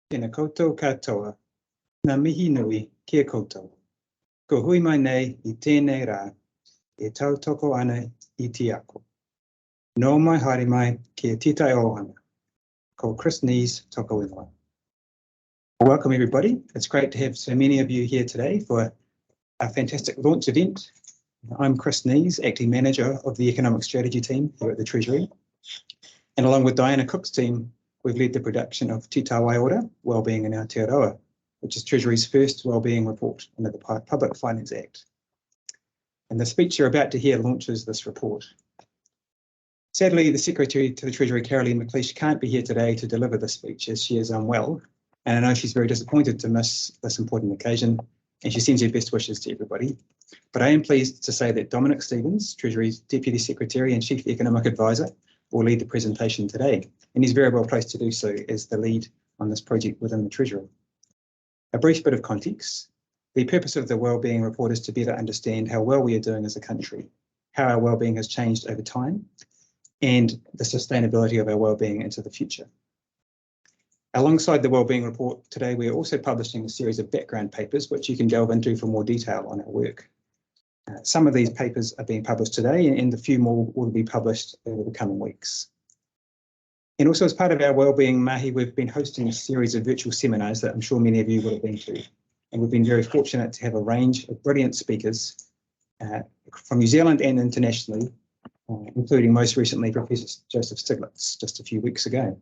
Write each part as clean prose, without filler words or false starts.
Tēnā koutou katoa, ngā mihi nui kia koutou. Ko hui mai nei I tēnei rā, e tau toko ana I te ako. Nō mai haere mai kia Te Tai Waiora, ko Chris Nees toko ingoa. Welcome everybody. It's great to have so many of you here today for a fantastic launch event. I'm Chris Nees, Acting Manager of the Economic Strategy team here at the Treasury. And along with Diana Cook's team, we've led the production of Te Tai Waiora, Wellbeing in Aotearoa, which is Treasury's first Wellbeing Report under the Public Finance Act. And the speech you're about to hear launches this report. Sadly, the Secretary to the Treasury, Caroline McLeish, can't be here today to deliver the speech as she is unwell, and I know she's very disappointed to miss this important occasion, and she sends her best wishes to everybody. But I am pleased to say that Dominick Stephens, Treasury's Deputy Secretary and Chief Economic Advisor, will lead the presentation today, and he's very well placed to do so as the lead on this project within the Treasury. A brief bit of context. The purpose of the Wellbeing Report is to better understand how well we are doing as a country, how our wellbeing has changed over time, and the sustainability of our wellbeing into the future. Alongside the Wellbeing Report today, we are also publishing a series of background papers which you can delve into for more detail on our work. Some of these papers are being published today and a few more will be published over the coming weeks. And also as part of our Wellbeing Mahi, we've been hosting a series of virtual seminars that I'm sure many of you would have been to. And we've been very fortunate to have a range of brilliant speakers from New Zealand and internationally, including most recently Professor Joseph Stiglitz just a few weeks ago.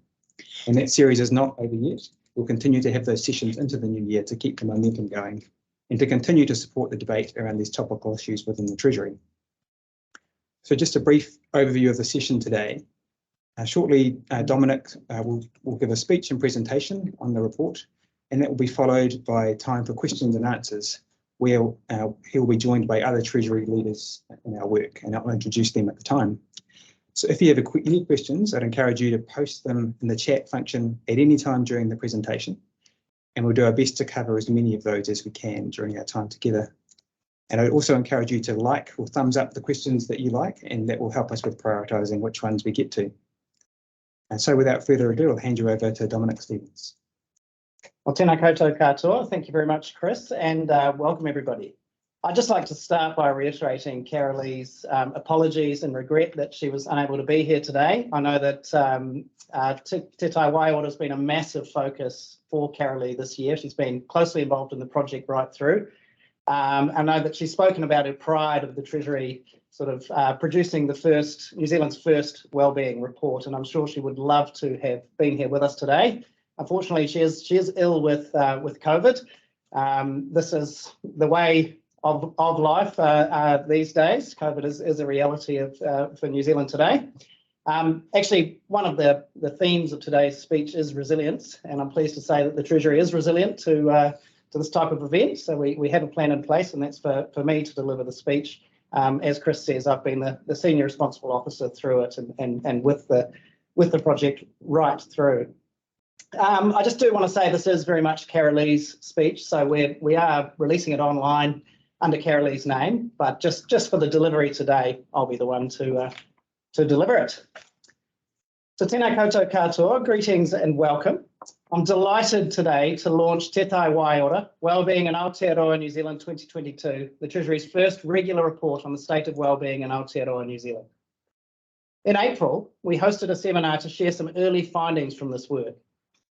And that series is not over yet. We'll continue to have those sessions into the new year to keep the momentum going and to continue to support the debate around these topical issues within the Treasury. So just a brief overview of the session today. Shortly, Dominick will give a speech and presentation on the report, and that will be followed by time for questions and answers, where he'll be joined by other Treasury leaders in our work, and I'll introduce them at the time. So if you have any questions, I'd encourage you to post them in the chat function at any time during the presentation, and we'll do our best to cover as many of those as we can during our time together. And I'd also encourage you to like or thumbs up the questions that you like, and that will help us with prioritising which ones we get to. And so without further ado, I'll hand you over to Dominick Stephens. Well, tēnā koutou katoa. Thank you very much, Chris, and welcome everybody. I'd just like to start by reiterating Carolie's apologies and regret that she was unable to be here today. I know that Te Tai Waiora has been a massive focus for Carolie this year. She's been closely involved in the project right through. I know that she's spoken about her pride of the Treasury sort of producing the New Zealand's first Wellbeing Report, and I'm sure she would love to have been here with us today. Unfortunately, she is ill with COVID. This is the way of life these days. COVID is a reality for New Zealand today. Actually, one of the themes of today's speech is resilience, and I'm pleased to say that the Treasury is resilient to this type of event. So we have a plan in place, and that's for me to deliver the speech. As Chris says, I've been the senior responsible officer through it and with the project right through. I just do want to say this is very much Carolie's speech, so we are releasing it online under Carolie's name, but just for the delivery today, I'll be the one to deliver it. So tēnā koutou katoa, greetings and welcome. I'm delighted today to launch Te Tai Waiora, Wellbeing in Aotearoa, New Zealand 2022, the Treasury's first regular report on the state of wellbeing in Aotearoa, New Zealand. In April, we hosted a seminar to share some early findings from this work.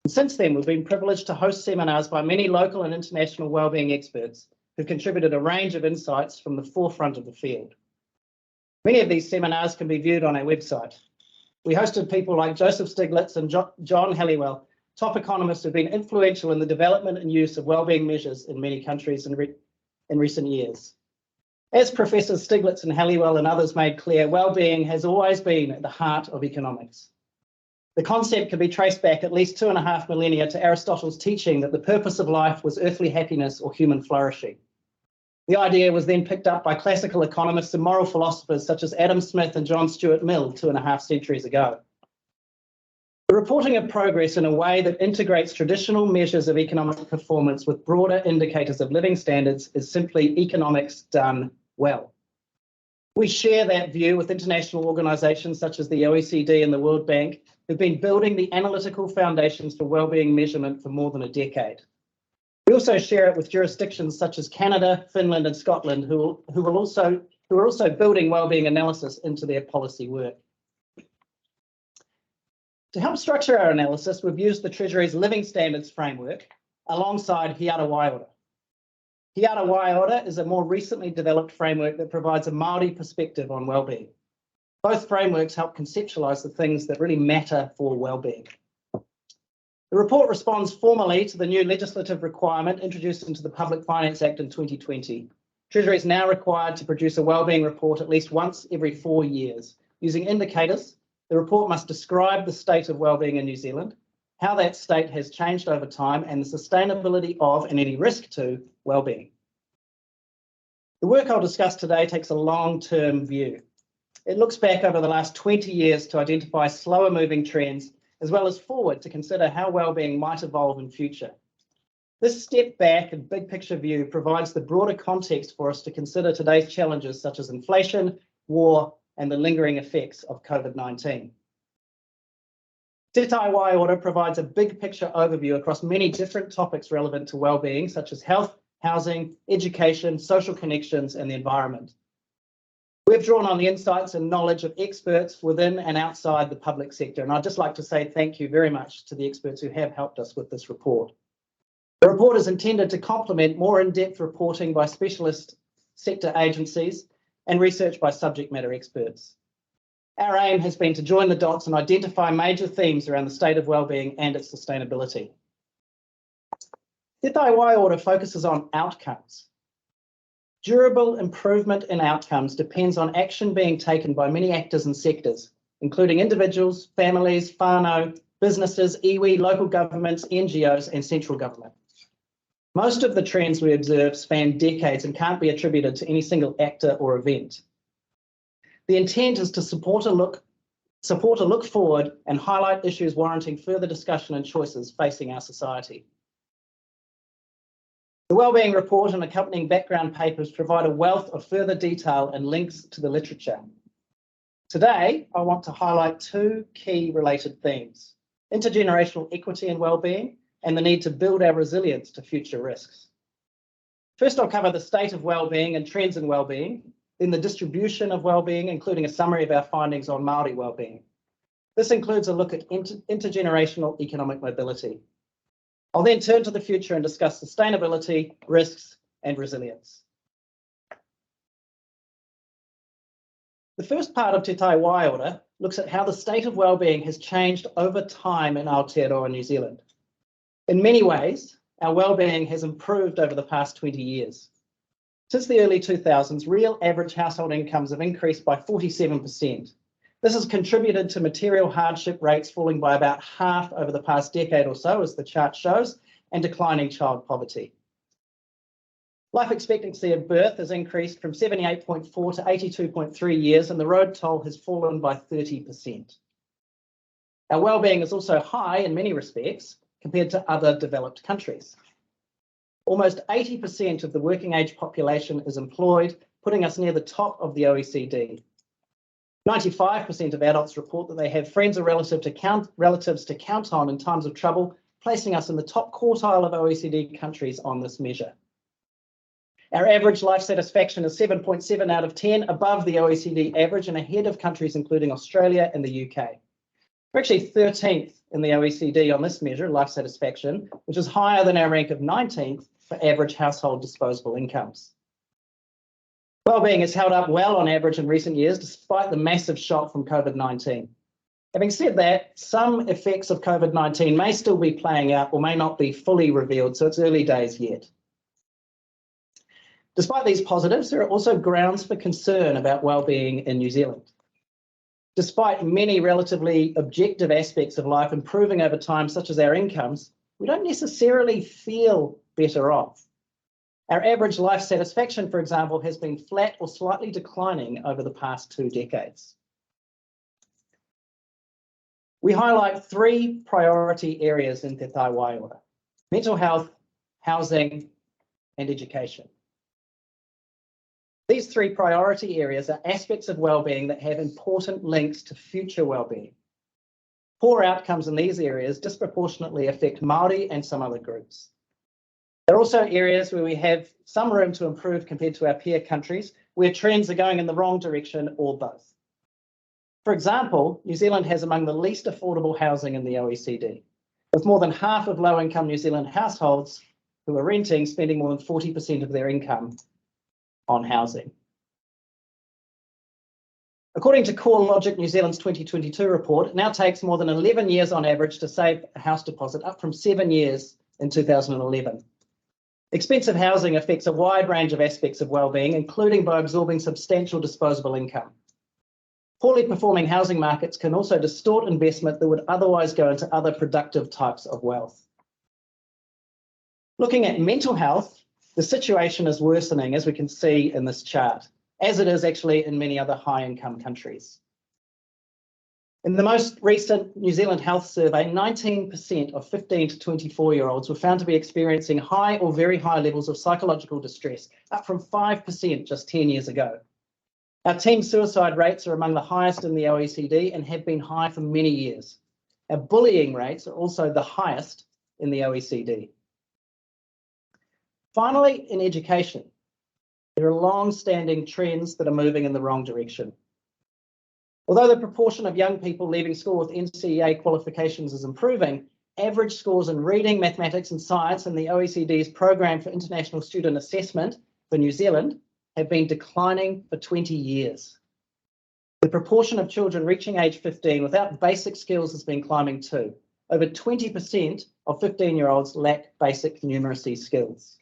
And since then, we've been privileged to host seminars by many local and international wellbeing experts who've contributed a range of insights from the forefront of the field. Many of these seminars can be viewed on our website. We hosted people like Joseph Stiglitz and John Halliwell, top economists who've been influential in the development and use of wellbeing measures in many countries in recent years. As Professors Stiglitz and Halliwell and others made clear, wellbeing has always been at the heart of economics. The concept can be traced back at least 2.5 millennia to Aristotle's teaching that the purpose of life was earthly happiness or human flourishing. The idea was then picked up by classical economists and moral philosophers such as Adam Smith and John Stuart Mill 2.5 centuries ago. The reporting of progress in a way that integrates traditional measures of economic performance with broader indicators of living standards is simply economics done well. We share that view with international organisations such as the OECD and the World Bank, who've been building the analytical foundations for wellbeing measurement for more than a decade. We also share it with jurisdictions such as Canada, Finland, and Scotland, who are also building wellbeing analysis into their policy work. To help structure our analysis, we've used the Treasury's Living Standards framework alongside Te Tai Waiora. Te Tai Waiora is a more recently developed framework that provides a Māori perspective on wellbeing. Both frameworks help conceptualise the things that really matter for wellbeing. The report responds formally to the new legislative requirement introduced into the Public Finance Act in 2020. Treasury is now required to produce a wellbeing report at least once every 4 years. Using indicators, the report must describe the state of wellbeing in New Zealand, how that state has changed over time, and the sustainability of and any risk to wellbeing. The work I'll discuss today takes a long-term view. It looks back over the last 20 years to identify slower moving trends, as well as forward to consider how wellbeing might evolve in future. This step back and big picture view provides the broader context for us to consider today's challenges such as inflation, war, and the lingering effects of COVID-19. Te Tai Waiora provides a big picture overview across many different topics relevant to wellbeing, such as health, housing, education, social connections, and the environment. We've drawn on the insights and knowledge of experts within and outside the public sector, and I'd just like to say thank you very much to the experts who have helped us with this report. The report is intended to complement more in-depth reporting by specialist sector agencies and research by subject matter experts. Our aim has been to join the dots and identify major themes around the state of wellbeing and its sustainability. Te Tai Waiora focuses on outcomes. Durable improvement in outcomes depends on action being taken by many actors and sectors, including individuals, families, whānau, businesses, iwi, local governments, NGOs, and central government. Most of the trends we observe span decades and can't be attributed to any single actor or event. The intent is to support a look forward and highlight issues warranting further discussion and choices facing our society. The Wellbeing Report and accompanying background papers provide a wealth of further detail and links to the literature. Today, I want to highlight two key related themes: intergenerational equity and wellbeing, and the need to build our resilience to future risks. First, I'll cover the state of wellbeing and trends in wellbeing, then the distribution of wellbeing, including a summary of our findings on Māori wellbeing. This includes a look at intergenerational economic mobility. I'll then turn to the future and discuss sustainability, risks, and resilience. The first part of Te Tai Waiora looks at how the state of wellbeing has changed over time in Aotearoa, New Zealand. In many ways, our wellbeing has improved over the past 20 years. Since the early 2000s, real average household incomes have increased by 47%. This has contributed to material hardship rates falling by about half over the past decade or so, as the chart shows, and declining child poverty. Life expectancy at birth has increased from 78.4 to 82.3 years, and the road toll has fallen by 30%. Our wellbeing is also high in many respects compared to other developed countries. Almost 80% of the working age population is employed, putting us near the top of the OECD. 95% of adults report that they have friends or relatives to count on in times of trouble, placing us in the top quartile of OECD countries on this measure. Our average life satisfaction is 7.7 out of 10, above the OECD average and ahead of countries including Australia and the UK. We're actually 13th in the OECD on this measure, life satisfaction, which is higher than our rank of 19th for average household disposable incomes. Wellbeing has held up well on average in recent years, despite the massive shock from COVID-19. Having said that, some effects of COVID-19 may still be playing out or may not be fully revealed, so it's early days yet. Despite these positives, there are also grounds for concern about wellbeing in New Zealand. Despite many relatively objective aspects of life improving over time, such as our incomes, we don't necessarily feel better off. Our average life satisfaction, for example, has been flat or slightly declining over the past 2 decades. We highlight 3 priority areas in Te Tai Waiora: mental health, housing, and education. These 3 priority areas are aspects of wellbeing that have important links to future wellbeing. Poor outcomes in these areas disproportionately affect Māori and some other groups. There are also areas where we have some room to improve compared to our peer countries, where trends are going in the wrong direction or both. For example, New Zealand has among the least affordable housing in the OECD, with more than half of low-income New Zealand households who are renting spending more than 40% of their income on housing. According to CoreLogic New Zealand's 2022 report, it now takes more than 11 years on average to save a house deposit, up from 7 years in 2011. Expensive housing affects a wide range of aspects of wellbeing, including by absorbing substantial disposable income. Poorly performing housing markets can also distort investment that would otherwise go into other productive types of wealth. Looking at mental health, the situation is worsening, as we can see in this chart, as it is actually in many other high-income countries. In the most recent New Zealand Health Survey, 19% of 15 to 24-year-olds were found to be experiencing high or very high levels of psychological distress, up from 5% just 10 years ago. Our teen suicide rates are among the highest in the OECD and have been high for many years. Our bullying rates are also the highest in the OECD. Finally, in education, there are long-standing trends that are moving in the wrong direction. Although the proportion of young people leaving school with NCEA qualifications is improving, average scores in reading, mathematics and science in the OECD's Programme for International Student Assessment for New Zealand have been declining for 20 years. The proportion of children reaching age 15 without basic skills has been climbing too. Over 20% of 15-year-olds lack basic numeracy skills.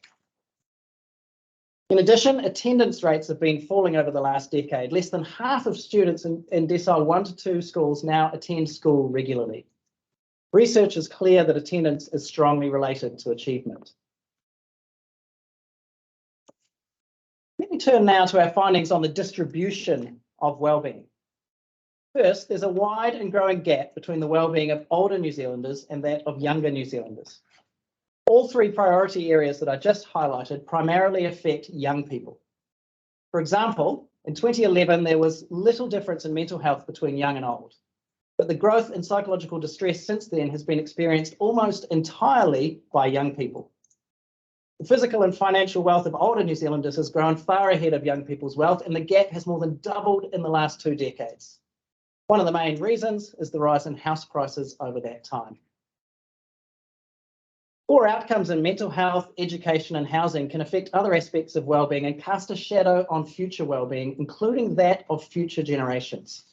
In addition, attendance rates have been falling over the last decade. Less than half of students in decile 1 to 2 schools now attend school regularly. Research is clear that attendance is strongly related to achievement. Let me turn now to our findings on the distribution of wellbeing. First, there's a wide and growing gap between the wellbeing of older New Zealanders and that of younger New Zealanders. All three priority areas that I just highlighted primarily affect young people. For example, in 2011, there was little difference in mental health between young and old, but the growth in psychological distress since then has been experienced almost entirely by young people. The physical and financial wealth of older New Zealanders has grown far ahead of young people's wealth, and the gap has more than doubled in the last 2 decades. One of the main reasons is the rise in house prices over that time. Poor outcomes in mental health, education and housing can affect other aspects of wellbeing and cast a shadow on future wellbeing, including that of future generations.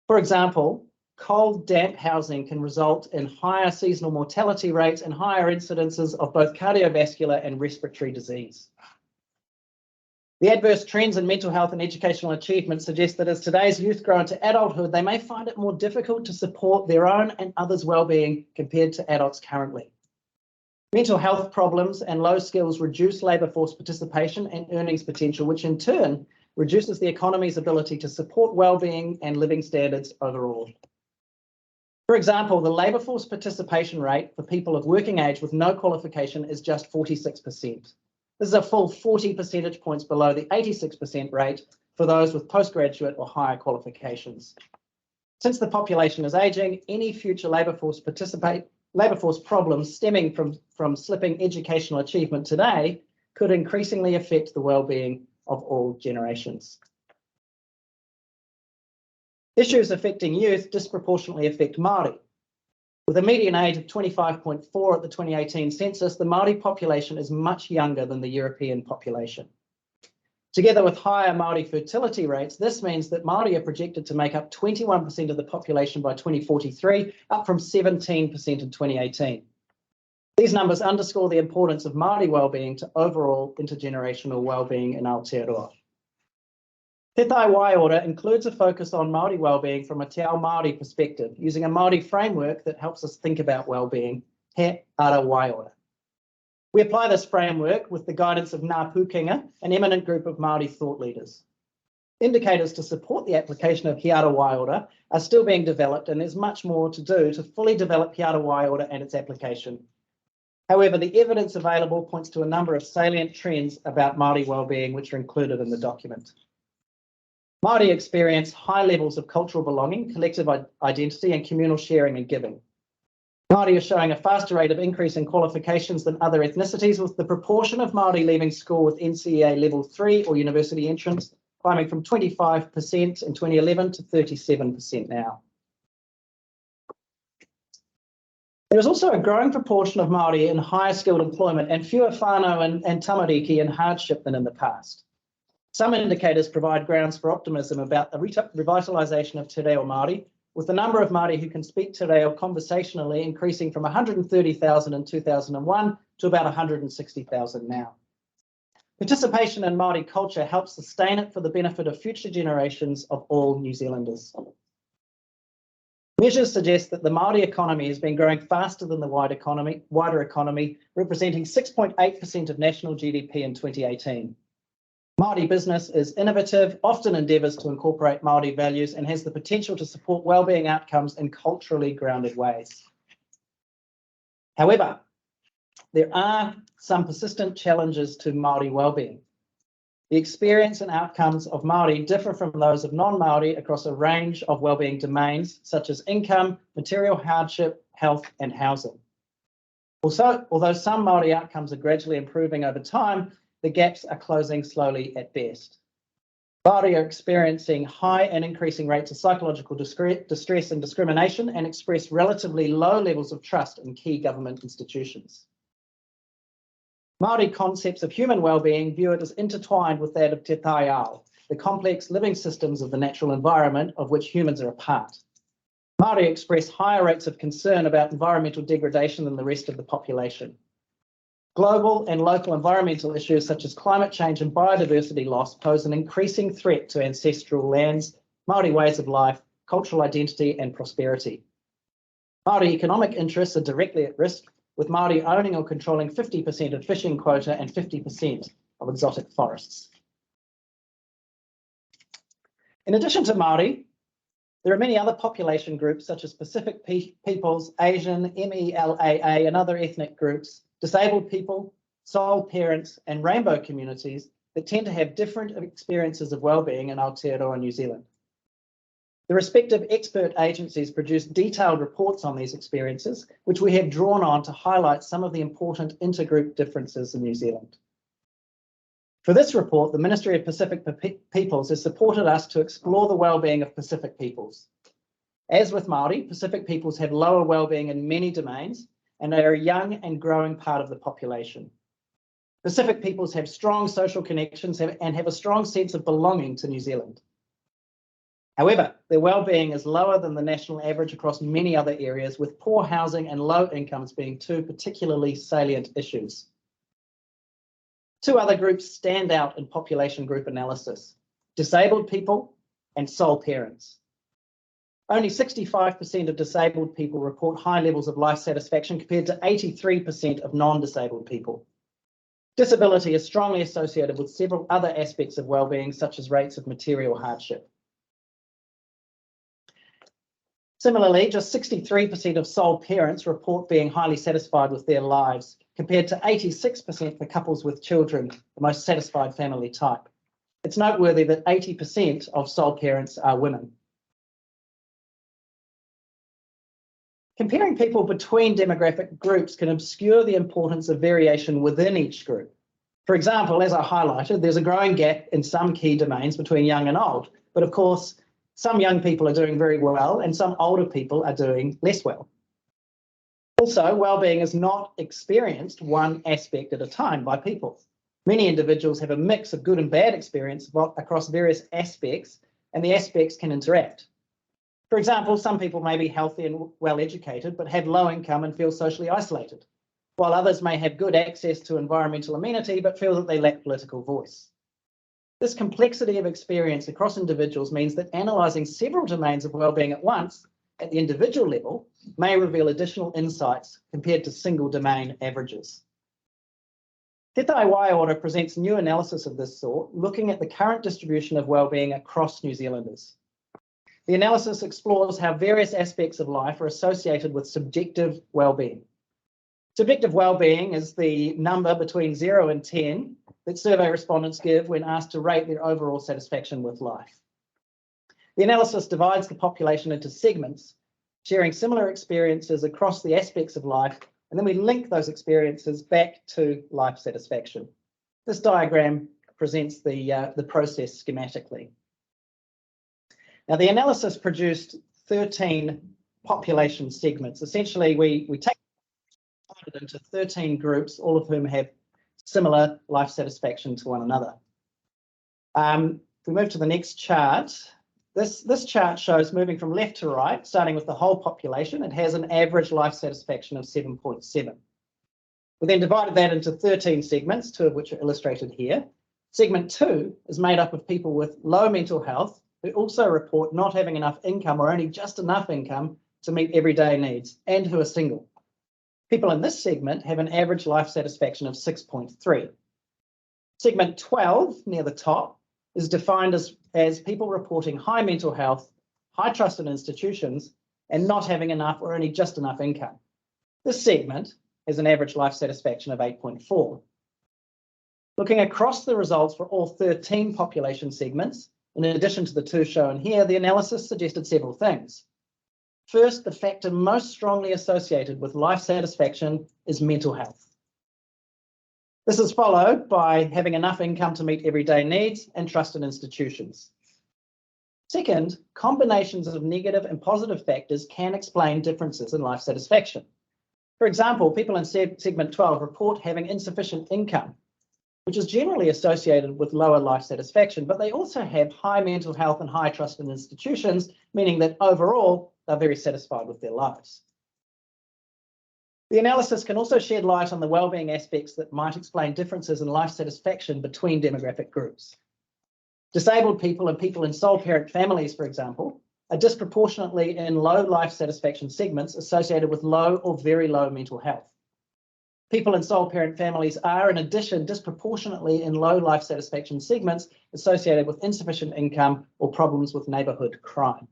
For example, cold, damp housing can result in higher seasonal mortality rates and higher incidences of both cardiovascular and respiratory disease. The adverse trends in mental health and educational achievement suggest that as today's youth grow into adulthood, they may find it more difficult to support their own and others' wellbeing compared to adults currently. Mental health problems and low skills reduce labour force participation and earnings potential, which in turn reduces the economy's ability to support wellbeing and living standards overall. For example, the labour force participation rate for people of working age with no qualification is just 46%. This is a full 40 percentage points below the 86% rate for those with postgraduate or higher qualifications. Since the population is ageing, any future labour force problems stemming from slipping educational achievement today could increasingly affect the wellbeing of all generations. Issues affecting youth disproportionately affect Māori. With a median age of 25.4 at the 2018 census, the Māori population is much younger than the European population. Together with higher Māori fertility rates, this means that Māori are projected to make up 21% of the population by 2043, up from 17% in 2018. These numbers underscore the importance of Māori wellbeing to overall intergenerational wellbeing in Aotearoa. Te Tai Waiora includes a focus on Māori wellbeing from a Te Ao Māori perspective, using a Māori framework that helps us think about wellbeing, Te Ara Waiora. We apply this framework with the guidance of Ngā Pūkenga, an eminent group of Māori thought leaders. Indicators to support the application of He Ara Waiora are still being developed, and there's much more to do to fully develop He Ara Waiora and its application. However, the evidence available points to a number of salient trends about Māori wellbeing which are included in the document. Māori experience high levels of cultural belonging, collective identity, and communal sharing and giving. Māori are showing a faster rate of increase in qualifications than other ethnicities, with the proportion of Māori leaving school with NCEA level 3 or university entrance climbing from 25% in 2011 to 37% now. There is also a growing proportion of Māori in higher skilled employment and fewer whānau and tamariki in hardship than in the past. Some indicators provide grounds for optimism about the revitalisation of Te Reo Māori, with the number of Māori who can speak Te Reo conversationally increasing from 130,000 in 2001 to about 160,000 now. Participation in Māori culture helps sustain it for the benefit of future generations of all New Zealanders. Measures suggest that the Māori economy has been growing faster than the wider economy, representing 6.8% of national GDP in 2018. Māori business is innovative, often endeavours to incorporate Māori values, and has the potential to support wellbeing outcomes in culturally grounded ways. However, there are some persistent challenges to Māori wellbeing. The experience and outcomes of Māori differ from those of non-Māori across a range of wellbeing domains, such as income, material hardship, health, and housing. Also, although some Māori outcomes are gradually improving over time, the gaps are closing slowly at best. Māori are experiencing high and increasing rates of psychological distress and discrimination, and express relatively low levels of trust in key government institutions. Māori concepts of human well-being view it as intertwined with that of Te Tai Ao, the complex living systems of the natural environment of which humans are a part. Māori express higher rates of concern about environmental degradation than the rest of the population. Global and local environmental issues such as climate change and biodiversity loss pose an increasing threat to ancestral lands, Māori ways of life, cultural identity, and prosperity. Māori economic interests are directly at risk, with Māori owning or controlling 50% of fishing quota and 50% of exotic forests. In addition to Māori, there are many other population groups such as Pacific peoples, Asian, MELAA, and other ethnic groups, disabled people, sole parents, and rainbow communities that tend to have different experiences of wellbeing in Aotearoa, New Zealand. The respective expert agencies produce detailed reports on these experiences, which we have drawn on to highlight some of the important intergroup differences in New Zealand. For this report, the Ministry of Pacific Peoples has supported us to explore the wellbeing of Pacific peoples. As with Māori, Pacific peoples have lower wellbeing in many domains, and they are a young and growing part of the population. Pacific peoples have strong social connections and have a strong sense of belonging to New Zealand. However, their wellbeing is lower than the national average across many other areas, with poor housing and low incomes being two particularly salient issues. Two other groups stand out in population group analysis: disabled people and sole parents. Only 65% of disabled people report high levels of life satisfaction compared to 83% of non-disabled people. Disability is strongly associated with several other aspects of wellbeing, such as rates of material hardship. Similarly, just 63% of sole parents report being highly satisfied with their lives, compared to 86% for couples with children, the most satisfied family type. It's noteworthy that 80% of sole parents are women. Comparing people between demographic groups can obscure the importance of variation within each group. For example, as I highlighted, there's a growing gap in some key domains between young and old, but of course, some young people are doing very well and some older people are doing less well. Also, wellbeing is not experienced one aspect at a time by people. Many individuals have a mix of good and bad experience across various aspects, and the aspects can interact. For example, some people may be healthy and well educated, but have low income and feel socially isolated, while others may have good access to environmental amenity, but feel that they lack political voice. This complexity of experience across individuals means that analysing several domains of wellbeing at once, at the individual level, may reveal additional insights compared to single domain averages. Te Tai Waiora presents new analysis of this sort, looking at the current distribution of wellbeing across New Zealanders. The analysis explores how various aspects of life are associated with subjective wellbeing. Subjective wellbeing is the number between 0 and 10 that survey respondents give when asked to rate their overall satisfaction with life. The analysis divides the population into segments, sharing similar experiences across the aspects of life, and then we link those experiences back to life satisfaction. This diagram presents the process schematically. Now, the analysis produced 13 population segments. Essentially, we take it into 13 groups, all of whom have similar life satisfaction to one another. If we move to the next chart, this chart shows moving from left to right, starting with the whole population. It has an average life satisfaction of 7.7. We then divided that into 13 segments, 2 of which are illustrated here. Segment 2 is made up of people with low mental health who also report not having enough income or only just enough income to meet everyday needs and who are single. People in this segment have an average life satisfaction of 6.3. Segment 12, near the top, is defined as people reporting high mental health, high trust in institutions, and not having enough or only just enough income. This segment has an average life satisfaction of 8.4. Looking across the results for all 13 population segments, in addition to the 2 shown here, the analysis suggested several things. First, the factor most strongly associated with life satisfaction is mental health. This is followed by having enough income to meet everyday needs and trust in institutions. Second, combinations of negative and positive factors can explain differences in life satisfaction. For example, people in segment 12 report having insufficient income, which is generally associated with lower life satisfaction, but they also have high mental health and high trust in institutions, meaning that overall, they're very satisfied with their lives. The analysis can also shed light on the wellbeing aspects that might explain differences in life satisfaction between demographic groups. Disabled people and people in sole parent families, for example, are disproportionately in low life satisfaction segments associated with low or very low mental health. People in sole parent families are, in addition, disproportionately in low life satisfaction segments associated with insufficient income or problems with neighbourhood crime.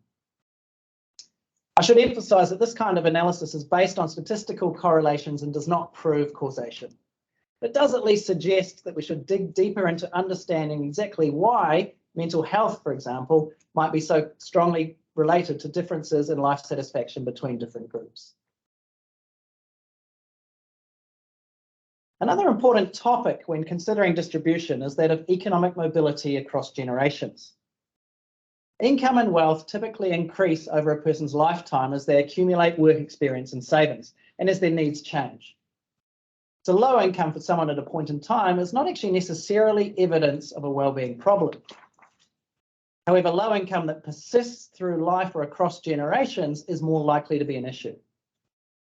I should emphasise that this kind of analysis is based on statistical correlations and does not prove causation. It does at least suggest that we should dig deeper into understanding exactly why mental health, for example, might be so strongly related to differences in life satisfaction between different groups. Another important topic when considering distribution is that of economic mobility across generations. Income and wealth typically increase over a person's lifetime as they accumulate work experience and savings, and as their needs change. So low income for someone at a point in time is not actually necessarily evidence of a wellbeing problem. However, low income that persists through life or across generations is more likely to be an issue.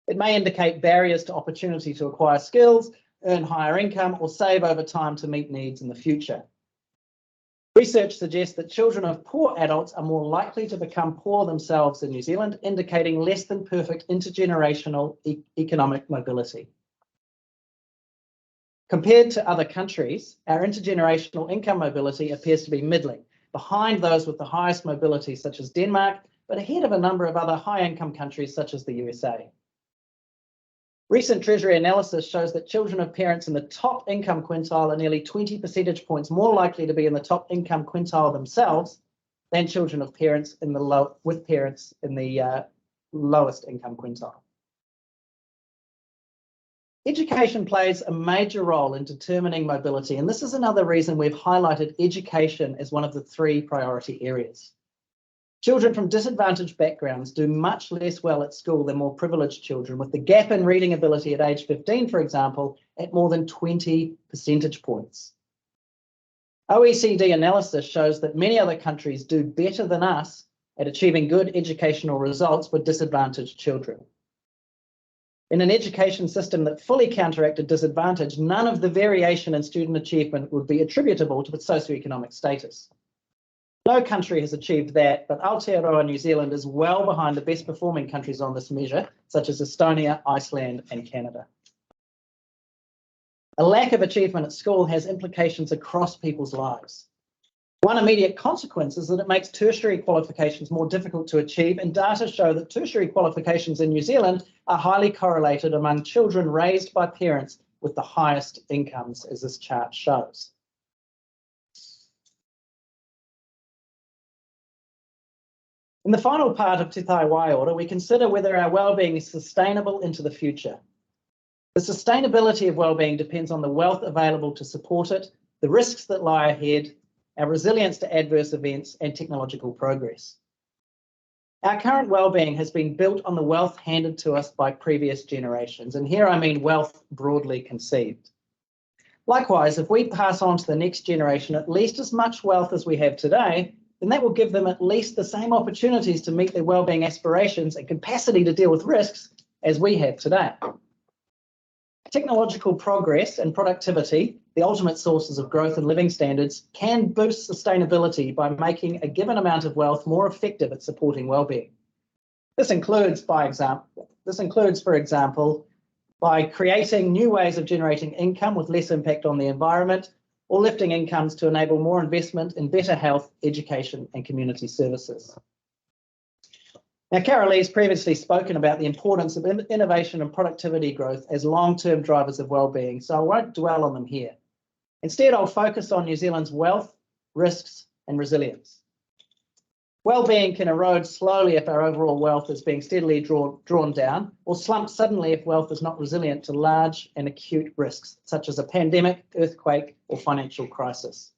It may indicate barriers to opportunity to acquire skills, earn higher income, or save over time to meet needs in the future. Research suggests that children of poor adults are more likely to become poor themselves in New Zealand, indicating less than perfect intergenerational economic mobility. Compared to other countries, our intergenerational income mobility appears to be middling, behind those with the highest mobility such as Denmark, but ahead of a number of other high-income countries such as the USA. Recent Treasury analysis shows that children of parents in the top income quintile are nearly 20 percentage points more likely to be in the top income quintile themselves than children of parents in the lowest income quintile. Education plays a major role in determining mobility, and this is another reason we've highlighted education as one of the 3 priority areas. Children from disadvantaged backgrounds do much less well at school than more privileged children, with the gap in reading ability at age 15, for example, at more than 20 percentage points. OECD analysis shows that many other countries do better than us at achieving good educational results for disadvantaged children. In an education system that fully counteracted disadvantage, none of the variation in student achievement would be attributable to its socioeconomic status. No country has achieved that, but Aotearoa New Zealand is well behind the best performing countries on this measure, such as Estonia, Iceland, and Canada. A lack of achievement at school has implications across people's lives. One immediate consequence is that it makes tertiary qualifications more difficult to achieve, and data show that tertiary qualifications in New Zealand are highly correlated among children raised by parents with the highest incomes, as this chart shows. In the final part of Te Tai Waiora, we consider whether our wellbeing is sustainable into the future. The sustainability of wellbeing depends on the wealth available to support it, the risks that lie ahead, our resilience to adverse events, and technological progress. Our current wellbeing has been built on the wealth handed to us by previous generations, and here I mean wealth broadly conceived. Likewise, if we pass on to the next generation at least as much wealth as we have today, then that will give them at least the same opportunities to meet their wellbeing aspirations and capacity to deal with risks as we have today. Technological progress and productivity, the ultimate sources of growth and living standards, can boost sustainability by making a given amount of wealth more effective at supporting wellbeing. This includes, for example, by creating new ways of generating income with less impact on the environment, or lifting incomes to enable more investment in better health, education, and community services. Now, Carolee's previously spoken about the importance of innovation and productivity growth as long-term drivers of wellbeing, so I won't dwell on them here. Instead, I'll focus on New Zealand's wealth, risks, and resilience. Wellbeing can erode slowly if our overall wealth is being steadily drawn down, or slump suddenly if wealth is not resilient to large and acute risks, such as a pandemic, earthquake, or financial crisis.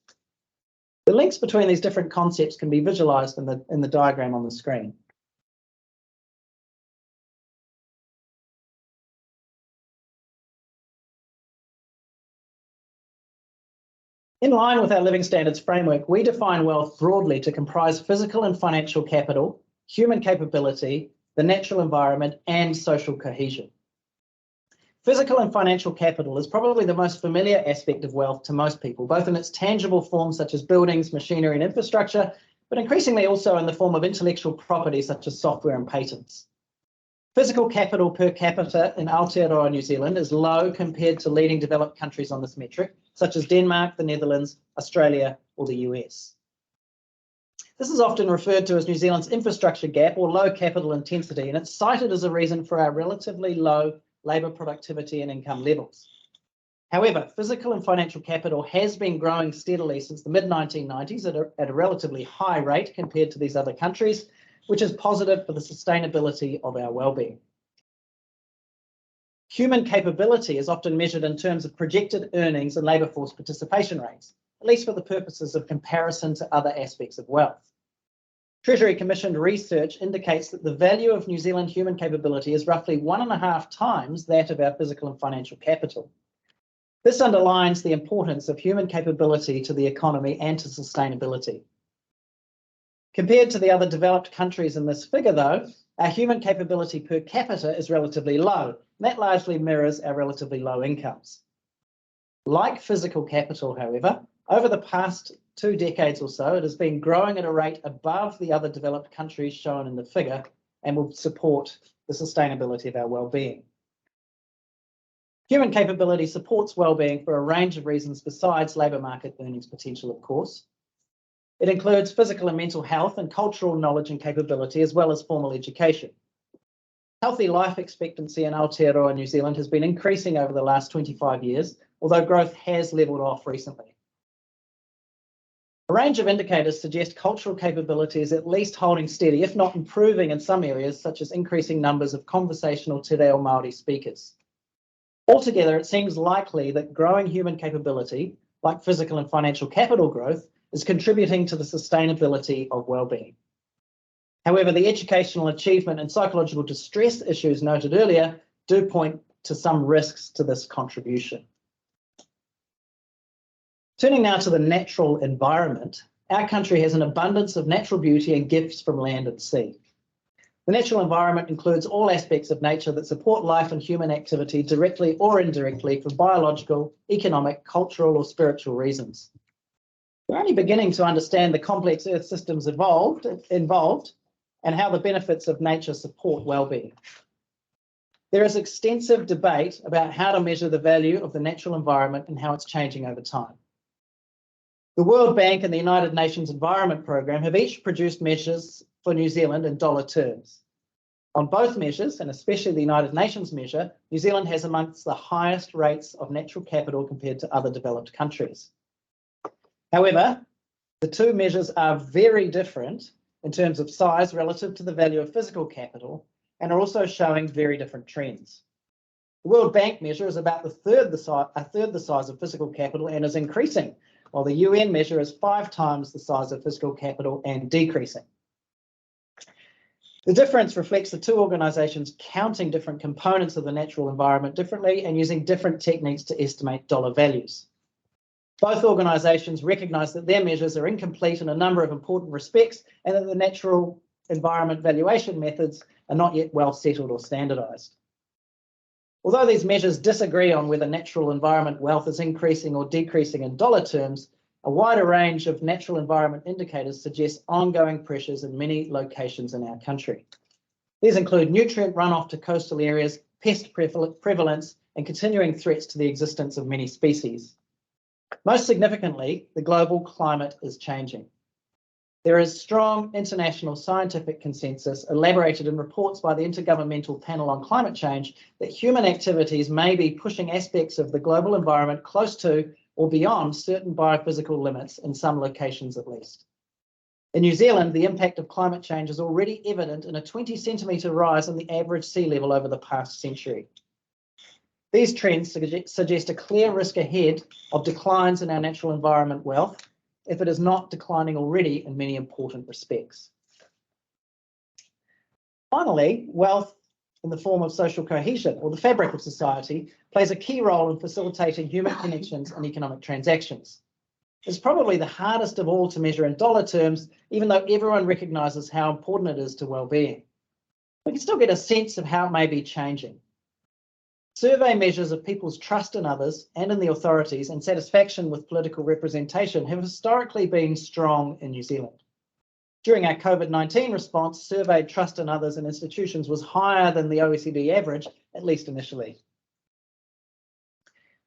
The links between these different concepts can be visualised in the diagram on the screen. In line with our living standards framework, we define wealth broadly to comprise physical and financial capital, human capability, the natural environment, and social cohesion. Physical and financial capital is probably the most familiar aspect of wealth to most people, both in its tangible forms such as buildings, machinery, and infrastructure, but increasingly also in the form of intellectual property such as software and patents. Physical capital per capita in Aotearoa, New Zealand is low compared to leading developed countries on this metric, such as Denmark, the Netherlands, Australia, or the US. This is often referred to as New Zealand's infrastructure gap or low capital intensity, and it's cited as a reason for our relatively low labour productivity and income levels. However, physical and financial capital has been growing steadily since the mid-1990s at a relatively high rate compared to these other countries, which is positive for the sustainability of our wellbeing. Human capability is often measured in terms of projected earnings and labour force participation rates, at least for the purposes of comparison to other aspects of wealth. Treasury commissioned research indicates that the value of New Zealand human capability is roughly 1.5 times that of our physical and financial capital. This underlines the importance of human capability to the economy and to sustainability. Compared to the other developed countries in this figure, though, our human capability per capita is relatively low, and that largely mirrors our relatively low incomes. Like physical capital, however, over the past 2 decades or so, it has been growing at a rate above the other developed countries shown in the figure and will support the sustainability of our wellbeing. Human capability supports wellbeing for a range of reasons besides labour market earnings potential, of course. It includes physical and mental health and cultural knowledge and capability, as well as formal education. Healthy life expectancy in Aotearoa, New Zealand has been increasing over the last 25 years, although growth has levelled off recently. A range of indicators suggest cultural capability is at least holding steady, if not improving in some areas, such as increasing numbers of conversational Te Reo Māori speakers. Altogether, it seems likely that growing human capability, like physical and financial capital growth, is contributing to the sustainability of wellbeing. However, the educational achievement and psychological distress issues noted earlier do point to some risks to this contribution. Turning now to the natural environment, our country has an abundance of natural beauty and gifts from land and sea. The natural environment includes all aspects of nature that support life and human activity directly or indirectly for biological, economic, cultural, or spiritual reasons. We're only beginning to understand the complex Earth systems involved and how the benefits of nature support well-being. There is extensive debate about how to measure the value of the natural environment and how it's changing over time. The World Bank and the United Nations Environment Programme have each produced measures for New Zealand in dollar terms. On both measures, and especially the United Nations measure, New Zealand has amongst the highest rates of natural capital compared to other developed countries. However, the two measures are very different in terms of size relative to the value of physical capital and are also showing very different trends. The World Bank measure is about a third the size of physical capital and is increasing, while the UN measure is 5 times the size of physical capital and decreasing. The difference reflects the two organisations counting different components of the natural environment differently and using different techniques to estimate dollar values. Both organisations recognise that their measures are incomplete in a number of important respects and that the natural environment valuation methods are not yet well settled or standardised. Although these measures disagree on whether natural environment wealth is increasing or decreasing in dollar terms, a wider range of natural environment indicators suggests ongoing pressures in many locations in our country. These include nutrient runoff to coastal areas, pest prevalence, and continuing threats to the existence of many species. Most significantly, the global climate is changing. There is strong international scientific consensus elaborated in reports by the Intergovernmental Panel on Climate Change that human activities may be pushing aspects of the global environment close to or beyond certain biophysical limits in some locations at least. In New Zealand, the impact of climate change is already evident in a 20-centimetre rise in the average sea level over the past century. These trends suggest a clear risk ahead of declines in our natural environment wealth, if it is not declining already in many important respects. Finally, wealth in the form of social cohesion, or the fabric of society, plays a key role in facilitating human connections and economic transactions. It's probably the hardest of all to measure in dollar terms, even though everyone recognises how important it is to well-being. We can still get a sense of how it may be changing. Survey measures of people's trust in others and in the authorities and satisfaction with political representation have historically been strong in New Zealand. During our COVID-19 response, surveyed trust in others and institutions was higher than the OECD average, at least initially.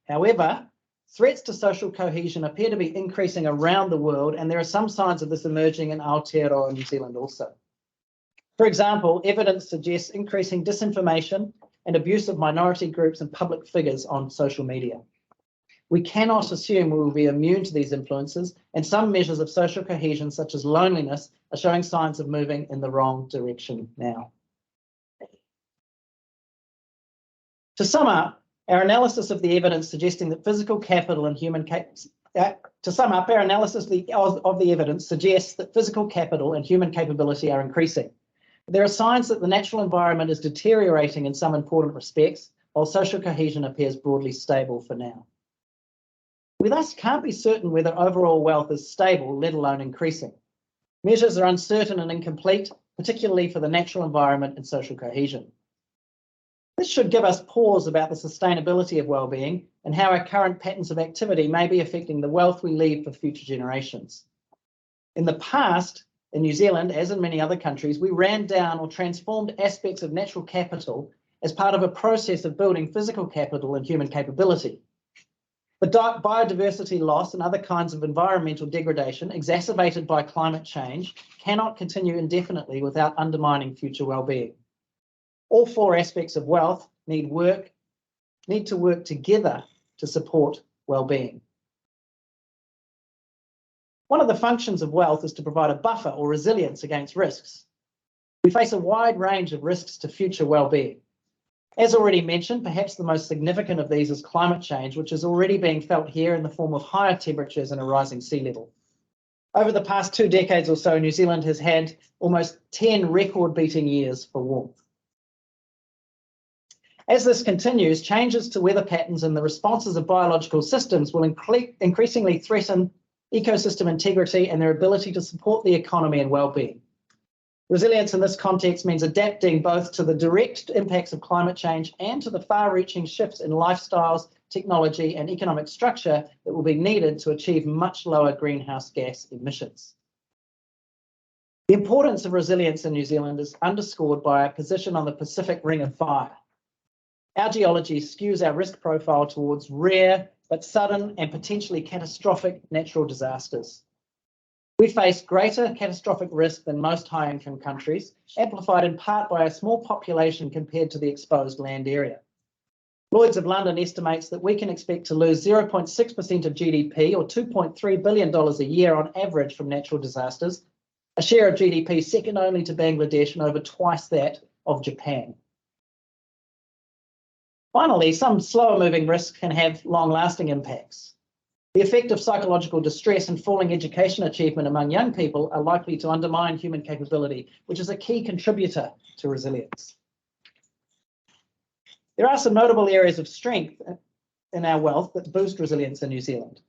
However, threats to social cohesion appear to be increasing around the world, and there are some signs of this emerging in Aotearoa, New Zealand also. For example, evidence suggests increasing disinformation and abuse of minority groups and public figures on social media. We cannot assume we will be immune to these influences, and some measures of social cohesion, such as loneliness, are showing signs of moving in the wrong direction now. To sum up, our analysis of the evidence suggesting that physical capital and human capability are increasing. There are signs that the natural environment is deteriorating in some important respects, while social cohesion appears broadly stable for now. We thus can't be certain whether overall wealth is stable, let alone increasing. Measures are uncertain and incomplete, particularly for the natural environment and social cohesion. This should give us pause about the sustainability of well-being and how our current patterns of activity may be affecting the wealth we leave for future generations. In the past, in New Zealand, as in many other countries, we ran down or transformed aspects of natural capital as part of a process of building physical capital and human capability. But biodiversity loss and other kinds of environmental degradation exacerbated by climate change cannot continue indefinitely without undermining future well-being. All 4 aspects of wealth need to work together to support well-being. One of the functions of wealth is to provide a buffer or resilience against risks. We face a wide range of risks to future well-being. As already mentioned, perhaps the most significant of these is climate change, which is already being felt here in the form of higher temperatures and a rising sea level. Over the past 2 decades or so, New Zealand has had almost 10 record-beating years for warmth. As this continues, changes to weather patterns and the responses of biological systems will increasingly threaten ecosystem integrity and their ability to support the economy and well-being. Resilience in this context means adapting both to the direct impacts of climate change and to the far-reaching shifts in lifestyles, technology, and economic structure that will be needed to achieve much lower greenhouse gas emissions. The importance of resilience in New Zealand is underscored by our position on the Pacific Ring of Fire. Our geology skews our risk profile towards rare but sudden and potentially catastrophic natural disasters. We face greater catastrophic risk than most high-income countries, amplified in part by a small population compared to the exposed land area. Lloyd's of London estimates that we can expect to lose 0.6% of GDP or $2.3 billion a year on average from natural disasters, a share of GDP second only to Bangladesh and over twice that of Japan. Finally, some slower moving risks can have long-lasting impacts. The effect of psychological distress and falling education achievement among young people are likely to undermine human capability, which is a key contributor to resilience. There are some notable areas of strength in our wealth that boost resilience in New Zealand.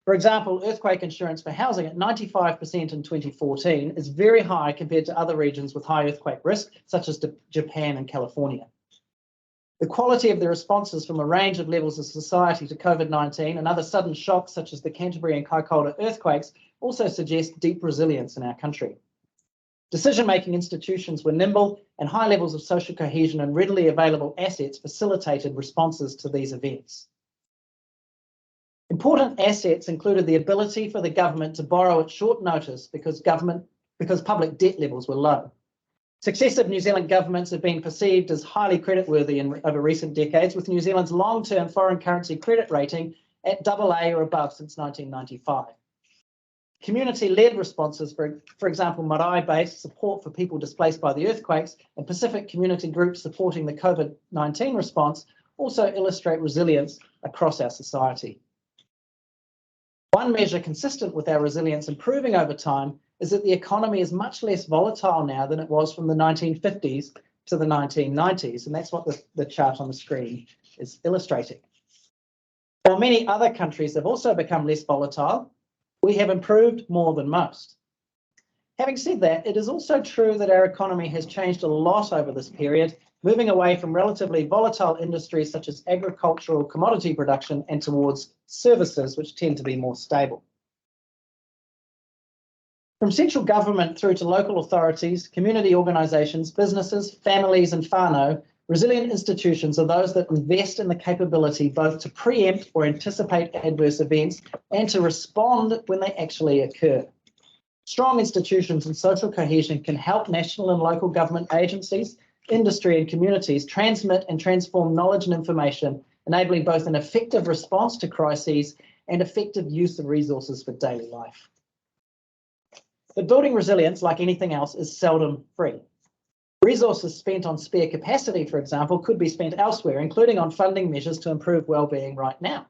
For example, earthquake insurance for housing at 95% in 2014 is very high compared to other regions with high earthquake risk, such as Japan and California. The quality of the responses from a range of levels of society to COVID-19 and other sudden shocks, such as the Canterbury and Kaikoura earthquakes, also suggest deep resilience in our country. Decision-making institutions were nimble, and high levels of social cohesion and readily available assets facilitated responses to these events. Important assets included the ability for the government to borrow at short notice because public debt levels were low. Successive New Zealand governments have been perceived as highly creditworthy over recent decades, with New Zealand's long-term foreign currency credit rating at AA or above since 1995. Community-led responses, for example, marae-based support for people displaced by the earthquakes and Pacific community groups supporting the COVID-19 response, also illustrate resilience across our society. One measure consistent with our resilience improving over time is that the economy is much less volatile now than it was from the 1950s to the 1990s, and that's what the chart on the screen is illustrating. While many other countries have also become less volatile, we have improved more than most. Having said that, it is also true that our economy has changed a lot over this period, moving away from relatively volatile industries such as agricultural commodity production and towards services, which tend to be more stable. From central government through to local authorities, community organisations, businesses, families and whānau, resilient institutions are those that invest in the capability both to preempt or anticipate adverse events and to respond when they actually occur. Strong institutions and social cohesion can help national and local government agencies, industry and communities transmit and transform knowledge and information, enabling both an effective response to crises and effective use of resources for daily life. But building resilience, like anything else, is seldom free. Resources spent on spare capacity, for example, could be spent elsewhere, including on funding measures to improve wellbeing right now.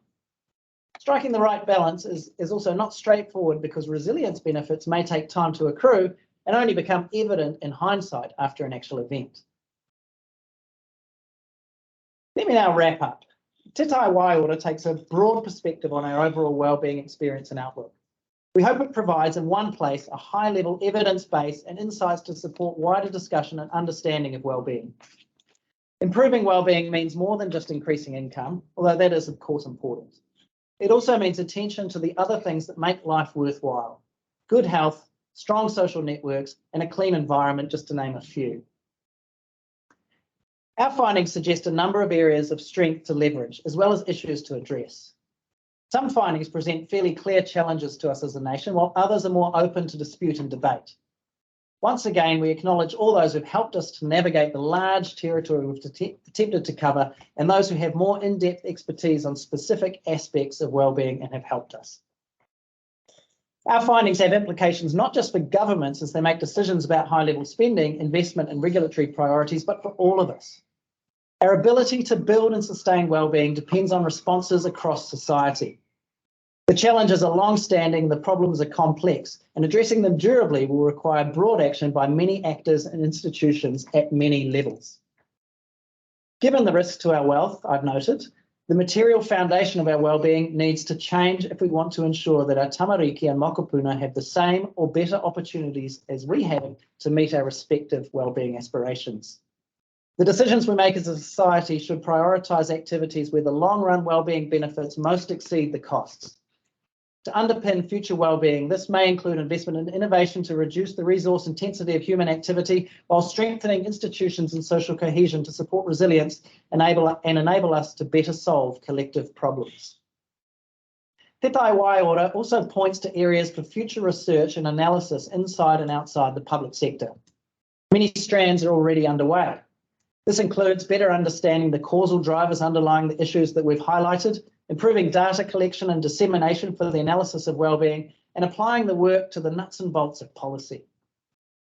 Striking the right balance is also not straightforward because resilience benefits may take time to accrue and only become evident in hindsight after an actual event. Let me now wrap up. Te Tai Waiora takes a broad perspective on our overall wellbeing experience and outlook. We hope it provides in one place a high-level evidence base and insights to support wider discussion and understanding of wellbeing. Improving wellbeing means more than just increasing income, although that is of course important. It also means attention to the other things that make life worthwhile: good health, strong social networks, and a clean environment, just to name a few. Our findings suggest a number of areas of strength to leverage, as well as issues to address. Some findings present fairly clear challenges to us as a nation, while others are more open to dispute and debate. Once again, we acknowledge all those who've helped us to navigate the large territory we've attempted to cover, and those who have more in-depth expertise on specific aspects of wellbeing and have helped us. Our findings have implications not just for governments as they make decisions about high-level spending, investment and regulatory priorities, but for all of us. Our ability to build and sustain wellbeing depends on responses across society. The challenges are long-standing, the problems are complex, and addressing them durably will require broad action by many actors and institutions at many levels. Given the risks to our wealth, I've noted, the material foundation of our wellbeing needs to change if we want to ensure that our tamariki and mokopuna have the same or better opportunities as we have to meet our respective wellbeing aspirations. The decisions we make as a society should prioritise activities where the long-run wellbeing benefits most exceed the costs. To underpin future wellbeing, this may include investment in innovation to reduce the resource intensity of human activity while strengthening institutions and social cohesion to support resilience and enable us to better solve collective problems. Te Tai Waiora also points to areas for future research and analysis inside and outside the public sector. Many strands are already underway. This includes better understanding the causal drivers underlying the issues that we've highlighted, improving data collection and dissemination for the analysis of wellbeing, and applying the work to the nuts and bolts of policy.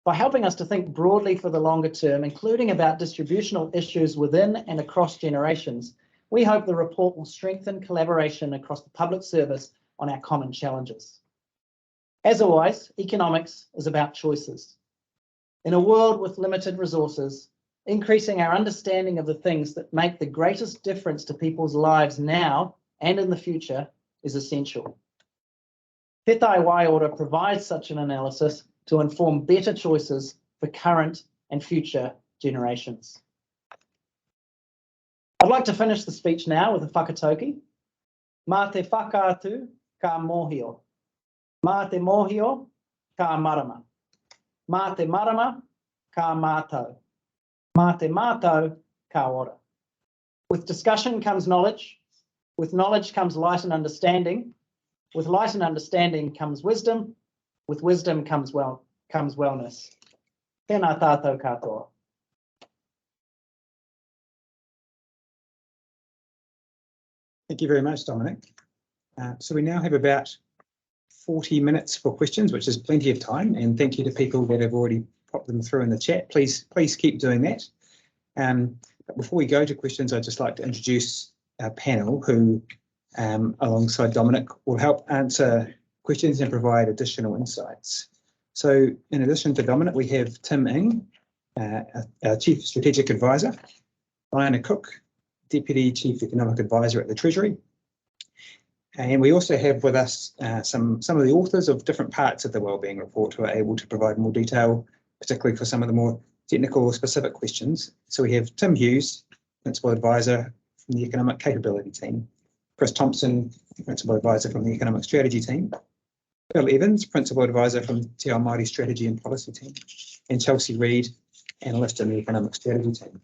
By helping us to think broadly for the longer term, including about distributional issues within and across generations, we hope the report will strengthen collaboration across the public service on our common challenges. As always, economics is about choices. In a world with limited resources, increasing our understanding of the things that make the greatest difference to people's lives now and in the future is essential. Te Tai Waiora provides such an analysis to inform better choices for current and future generations. I'd like to finish the speech now with a whakatauki. Mā te whakaatu ka mōhio. Mā te mōhio ka marama. Mā te marama ka mātou. Mā te mātou ka ora. With discussion comes knowledge. With knowledge comes light and understanding. With light and understanding comes wisdom. With wisdom comes wellness. Tēnā tātou katoa. Thank you very much, Dominic. So we now have about 40 minutes for questions, which is plenty of time. And thank you to people that have already popped them through in the chat. Please keep doing that. But before we go to questions, I'd just like to introduce our panel who, alongside Dominic, will help answer questions and provide additional insights. So in addition to Dominic, we have Tim Ing, our Chief Strategic Advisor, Diana Cook, Deputy Chief Economic Advisor at the Treasury. And we also have with us some of the authors of different parts of the Wellbeing Report who are able to provide more detail, particularly for some of the more technical or specific questions. So we have Tim Hughes, Principal Advisor from the Economic Capability Team, Chris Thompson, Principal Advisor from the Economic Strategy Team, Bill Evans, Principal Advisor from Te Māori Strategy and Policy Team, and Chelsea Reid, Analyst in the Economic Strategy Team.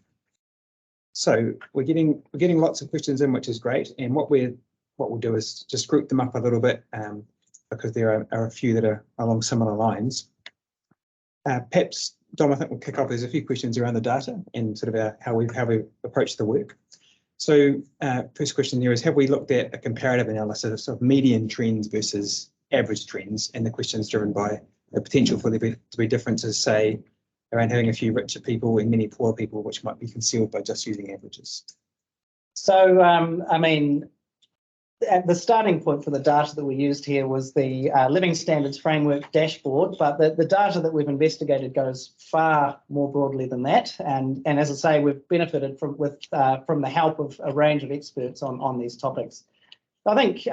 So we're getting lots of questions in, which is great. And what we'll do is just group them up a little bit because there are a few that are along similar lines. Perhaps, Dom, I think we'll kick off. There's a few questions around the data and sort of how we approach the work. So first question there is, have we looked at a comparative analysis of median trends versus average trends? And the question is driven by the potential for there to be differences, say, around having a few richer people and many poor people, which might be concealed by just using averages. So, I mean, the starting point for the data that we used here was the Living Standards Framework dashboard, but the data that we've investigated goes far more broadly than that. And as I say, we've benefited from the help of a range of experts on these topics. I think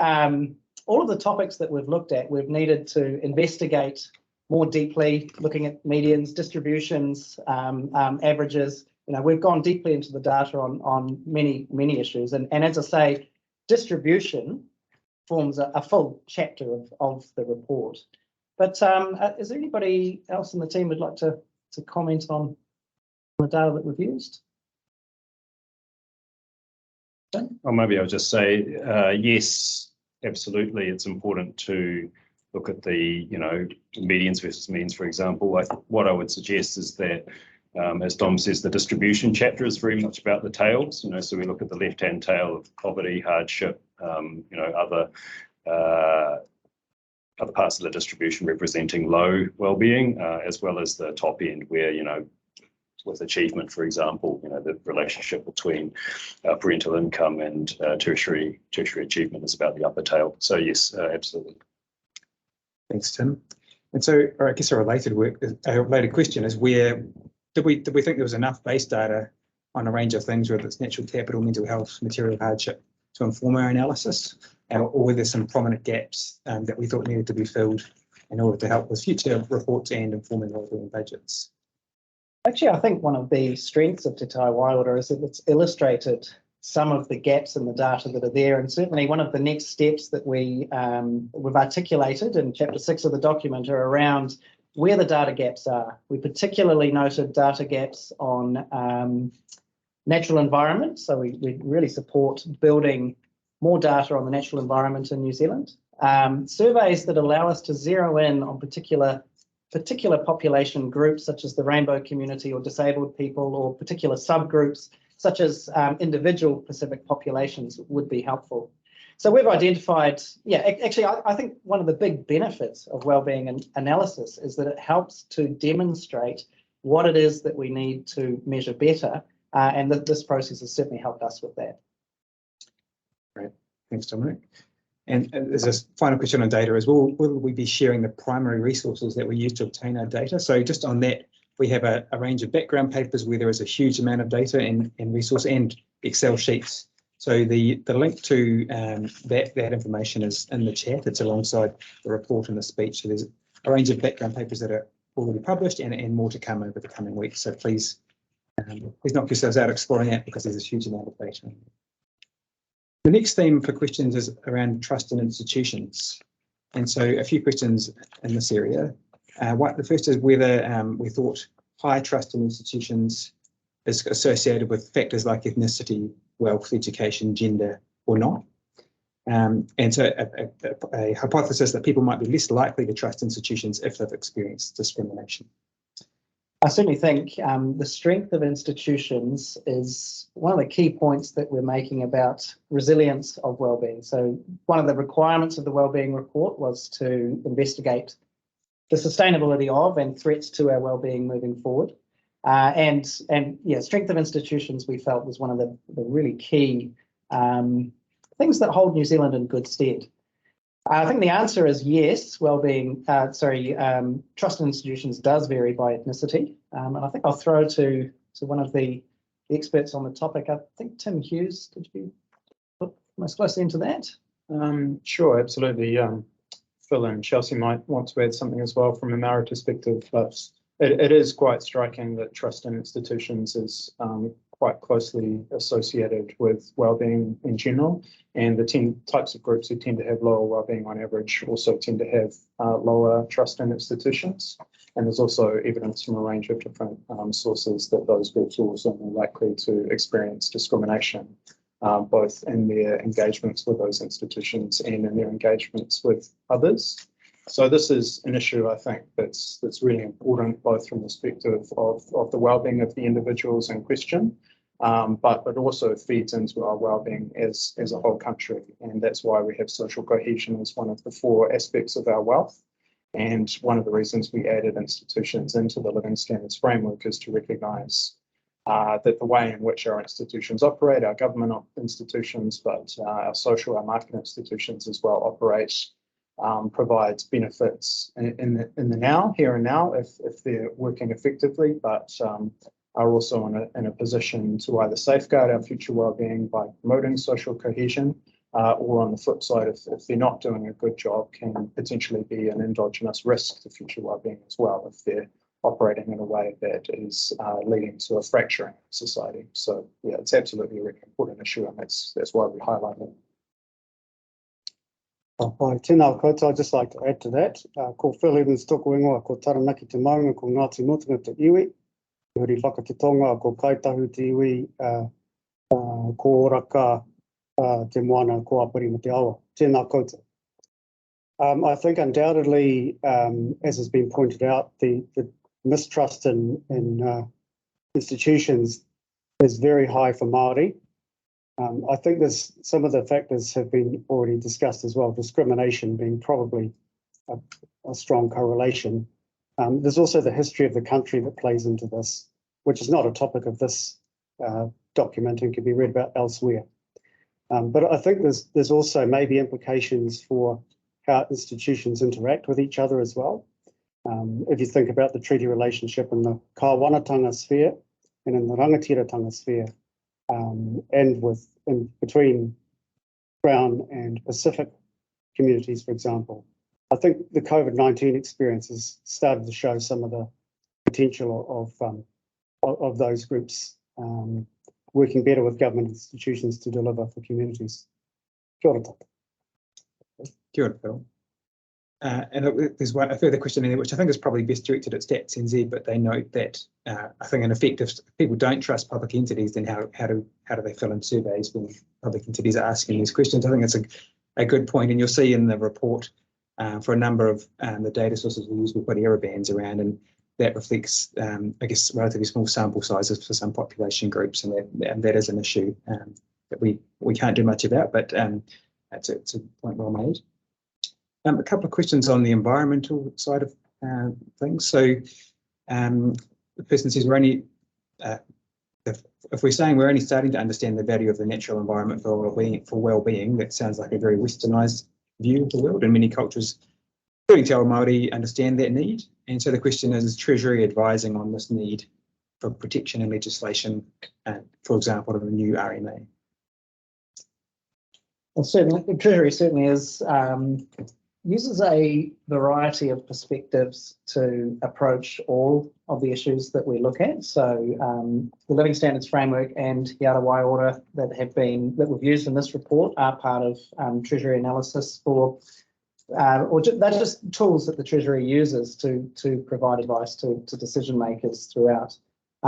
all of the topics that we've looked at, we've needed to investigate more deeply, looking at medians, distributions, averages. You know, we've gone deeply into the data on many issues. And as I say, distribution forms a full chapter of the report. But is there anybody else in the team who'd like to comment on the data that we've used? Or maybe I'll just say, yes, absolutely, it's important to look at the, medians versus means, for example. What I would suggest is that, as Dom says, the distribution chapter is very much about the tails. So we look at the left-hand tail of poverty, hardship, other parts of the distribution representing low well-being, as well as the top end where, with achievement, for example, the relationship between parental income and tertiary achievement is about the upper tail. So yes, absolutely. Thanks, Tim. And so, or I guess a related question is, where did we think there was enough base data on a range of things, whether it's natural capital, mental health, material hardship, to inform our analysis, or were there some prominent gaps that we thought needed to be filled in order to help with future reports and informing wellbeing budgets? Actually, I think one of the strengths of Te Tai Waiora is that it's illustrated some of the gaps in the data that are there, and certainly one of the next steps that we've articulated in Chapter 6 of the document are around where the data gaps are. We particularly noted data gaps on natural environment, so we really support building more data on the natural environment in New Zealand. Surveys that allow us to zero in on particular population groups, such as the rainbow community or disabled people, or particular subgroups, such as individual Pacific populations, would be helpful. So we've identified, actually, I think one of the big benefits of wellbeing analysis is that it helps to demonstrate what it is that we need to measure better, and that this process has certainly helped us with that. Great, thanks, Dominic. And there's a final question on data as well. Will we be sharing the primary resources that we use to obtain our data? So just on that, we have a range of background papers where there is a huge amount of data and resource and Excel sheets. So the link to that information is in the chat. It's alongside the report and the speech. So there's a range of background papers that are already published and more to come over the coming weeks. So please knock yourselves out exploring that, because there's a huge amount of data. The next theme for questions is around trust in institutions. And so a few questions in this area. The first is whether we thought high trust in institutions is associated with factors like ethnicity, wealth, education, gender, or not. And so a hypothesis that people might be less likely to trust institutions if they've experienced discrimination. I certainly think the strength of institutions is one of the key points that we're making about resilience of wellbeing. So one of the requirements of the Wellbeing Report was to investigate the sustainability of and threats to our wellbeing moving forward. And strength of institutions we felt was one of the really key things that hold New Zealand in good stead. I think the answer is yes. Trust in institutions does vary by ethnicity, and I think I'll throw to one of the experts on the topic. I think Tim Hughes, did you look most closely into that? Sure, absolutely. Phil and Chelsea might want to add something as well from a Maori perspective, but it is quite striking that trust in institutions is quite closely associated with wellbeing in general, and the 10 types of groups who tend to have lower wellbeing on average also tend to have lower trust in institutions. And there's also evidence from a range of different sources that those groups are also more likely to experience discrimination, both in their engagements with those institutions and in their engagements with others. So this is an issue, I think, that's really important, both from the perspective of the wellbeing of the individuals in question, but it also feeds into our wellbeing as a whole country. And that's why we have social cohesion as one of the 4 aspects of our wealth. And one of the reasons we added institutions into the Living Standards framework is to recognise that the way in which our institutions operate, our government institutions, but our social, our market institutions as well operate, provides benefits in the now, here and now, if they're working effectively, but are also in a position to either safeguard our future wellbeing by promoting social cohesion, or on the flip side, if they're not doing a good job, can potentially be an endogenous risk to future wellbeing as well, if they're operating in a way that is leading to a fracturing of society. So yeah, it's absolutely a really important issue, and that's why we highlight it. Pai tēnā koutou, I'd just like to add to that. Ko Phil Evans toko ingoa, ko Taranaki te maunga, ko Ngāti Mutunga te iwi, huri whakatitonga, ko Kaitahu te iwi, ko Oraka te moana, ko Aparima te awa. Tēnā koutou. I think undoubtedly, as has been pointed out, the mistrust in institutions is very high for Māori. I think there's some of the factors have been already discussed as well, discrimination being probably a strong correlation. There's also the history of the country that plays into this, which is not a topic of this document and can be read about elsewhere. But I think there's also maybe implications for how institutions interact with each other as well. If you think about the treaty relationship in the Kāwanatanga sphere and in the Rangatiratanga sphere, and between Brown and Pacific communities, for example. I think the COVID-19 experience has started to show some of the potential of those groups working better with government institutions to deliver for communities. Kia ora tātou. Kia ora, Phil. And there's a further question in there, which I think is probably best directed at Stats NZ, but they note that I think in effect, if people don't trust public entities, then how do they fill in surveys when public entities are asking these questions? I think it's a good point, and you'll see in the report for a number of the data sources we use, we put error bands around, and that reflects, I guess, relatively small sample sizes for some population groups, and that is an issue that we can't do much about, but it's a point well made. A couple of questions on the environmental side of things. So the person says we're only, if we're saying we're only starting to understand the value of the natural environment for well-being, that sounds like a very westernised view of the world, and many cultures, including Te Ao Māori, understand that need. And so the question is Treasury advising on this need for protection and legislation, for example, of the new RMA? Well, certainly, the Treasury certainly is uses a variety of perspectives to approach all of the issues that we look at. So the Living Standards Framework and Te Tai Waiora that we've used in this report are part of Treasury analysis for, they're just tools that the Treasury uses to provide advice to decision makers throughout.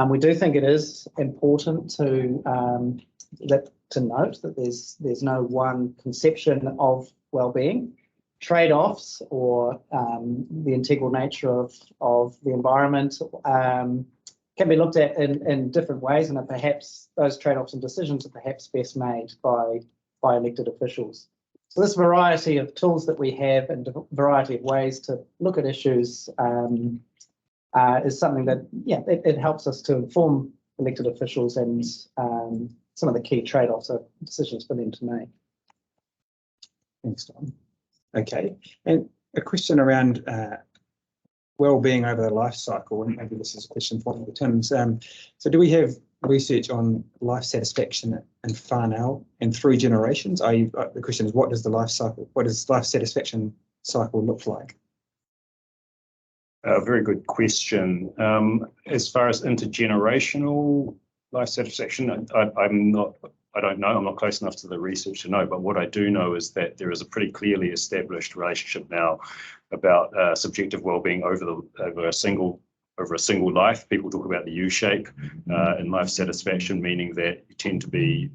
We do think it is important to note that there's no one conception of well-being. Trade-offs or the integral nature of the environment can be looked at in different ways, and perhaps those trade-offs and decisions are perhaps best made by elected officials. So this variety of tools that we have and a variety of ways to look at issues is something that, it helps us to inform elected officials and some of the key trade-offs or decisions for them to make. Thanks, Tom. Okay, and a question around well-being over the life cycle, and maybe this is a question for the Tims. So do we have research on life satisfaction in whānau and through generations? The question is, what does life satisfaction cycle look like? Very good question. As far as intergenerational life satisfaction, I don't know, I'm not close enough to the research to know, but what I do know is that there is a pretty clearly established relationship now about subjective well-being over a single life. People talk about the U-shape in life satisfaction, meaning that you tend to be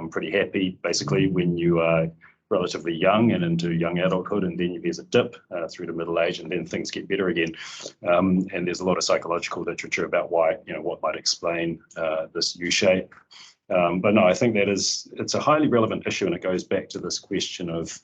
pretty happy basically when you are relatively young and into young adulthood, and then there's a dip through to middle age, and then things get better again. And there's a lot of psychological literature about why, what might explain this U-shape. But no, I think it's a highly relevant issue, and it goes back to this question of,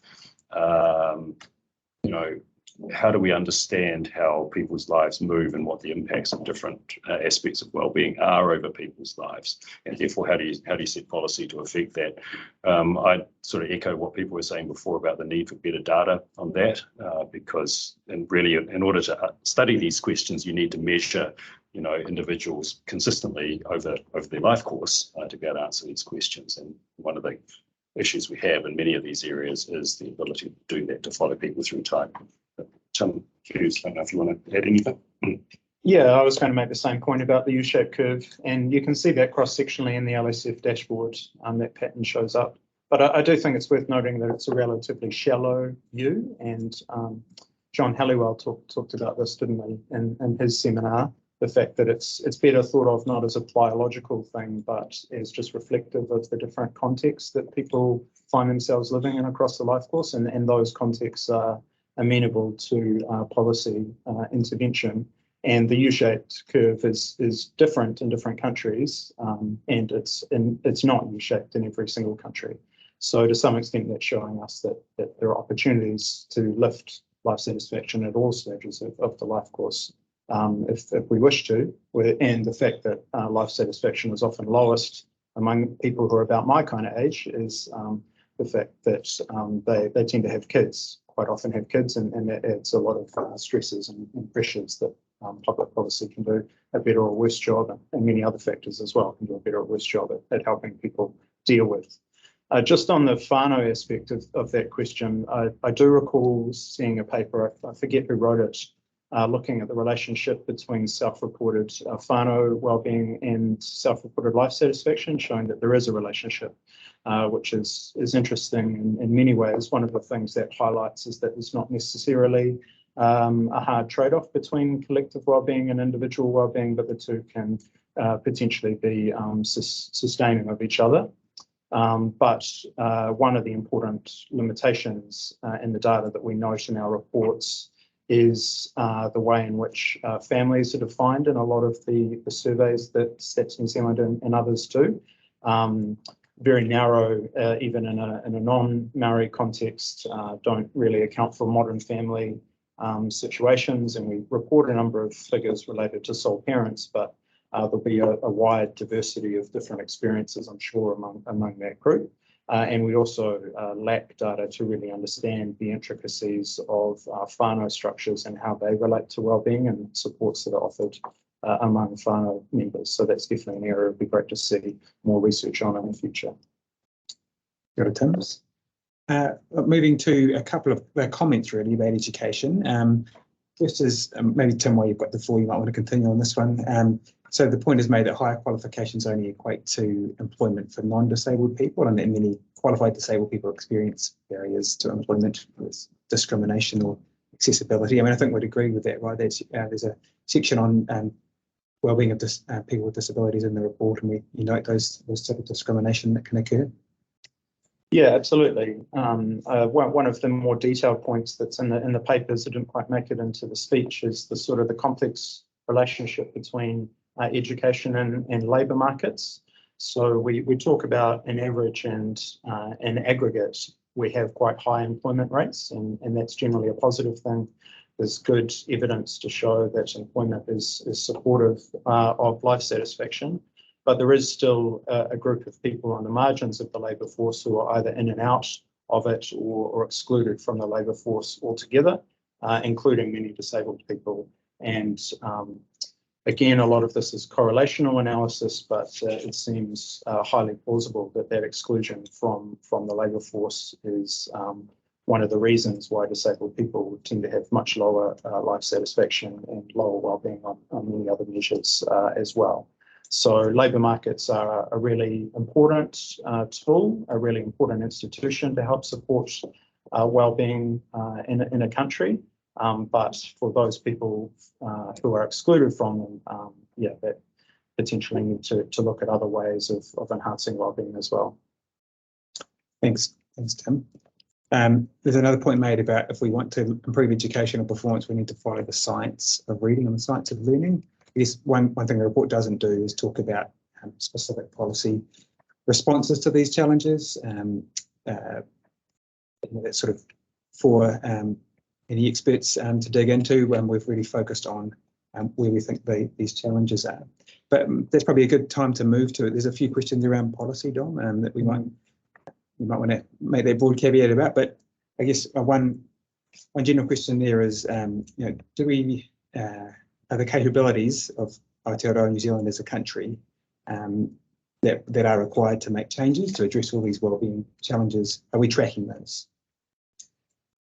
how do we understand how people's lives move and what the impacts of different aspects of well-being are over people's lives, and therefore how do you set policy to affect that? I sort of echo what people were saying before about the need for better data on that, because really in order to study these questions, you need to measure individuals consistently over their life course to be able to answer these questions. And one of the issues we have in many of these areas is the ability to do that, to follow people through time. Hughes, I don't know if you want to add anything. Yeah, I was going to make the same point about the U-shaped curve, and you can see that cross-sectionally in the LSF dashboard, that pattern shows up. But I do think it's worth noting that it's a relatively shallow view, and John Halliwell talked about this, didn't he, in his seminar, the fact that it's better thought of not as a biological thing, but as just reflective of the different contexts that people find themselves living in across the life course, and those contexts are amenable to policy intervention. And the U-shaped curve is different in different countries, and it's not U-shaped in every single country. So to some extent, that's showing us that there are opportunities to lift life satisfaction at all stages of the life course, if we wish to. And the fact that life satisfaction is often lowest among people who are about my kind of age is the fact that they tend to have kids, quite often have kids, and that adds a lot of stresses and pressures that public policy can do a better or worse job, and many other factors as well can do a better or worse job at helping people deal with. Just on the whānau aspect of that question, I do recall seeing a paper, I forget who wrote it, looking at the relationship between self-reported whānau wellbeing and self-reported life satisfaction, showing that there is a relationship, which is interesting in many ways. One of the things that highlights is that it's not necessarily a hard trade-off between collective wellbeing and individual wellbeing, but the two can potentially be sustaining of each other. But one of the important limitations in the data that we note in our reports is the way in which families are defined in a lot of the surveys that Stats New Zealand and others do. very narrow, even in a non-Maori context, don't really account for modern family situations. And we report a number of figures related to sole parents, but there'll be a wide diversity of different experiences, I'm sure, among that group. And we also lack data to really understand the intricacies of whānau structures and how they relate to wellbeing and supports that are offered among whānau members. So that's definitely an area it'd be great to see more research on in the future. Got it, Tim. Moving to a couple of comments really about education. First is maybe Tim, while you've got the floor, you might want to continue on this one. So the point is made that higher qualifications only equate to employment for non-disabled people, and that many qualified disabled people experience barriers to employment with discrimination or accessibility. I mean, I think we'd agree with that, right? There's a section on wellbeing of people with disabilities in the report, and you note those type of discrimination that can occur. Yeah, absolutely. One of the more detailed points that's in the papers that didn't quite make it into the speech is the sort of the complex relationship between education and labour markets. So we talk about an average and in aggregate, we have quite high employment rates, and that's generally a positive thing. There's good evidence to show that employment is supportive of life satisfaction, but there is still a group of people on the margins of the labour force who are either in and out of it or excluded from the labour force altogether, including many disabled people. And again, a lot of this is correlational analysis, but it seems highly plausible that exclusion from the labour force is one of the reasons why disabled people tend to have much lower life satisfaction and lower wellbeing on many other measures as well. So labour markets are a really important tool, a really important institution to help support wellbeing in a country. But for those people who are excluded from them, that potentially need to look at other ways of enhancing wellbeing as well. Thanks, Tim. There's another point made about if we want to improve educational performance, we need to follow the science of reading and the science of learning. I guess one thing the report doesn't do is talk about specific policy responses to these challenges. That's sort of for any experts to dig into when we've really focused on where we think these challenges are. But that's probably a good time to move to it. There's a few questions around policy, Dom, that you might want to make that broad caveat about. But I guess one general question there is, do we are the capabilities of Aotearoa New Zealand as a country that are required to make changes to address all these wellbeing challenges? Are we tracking those?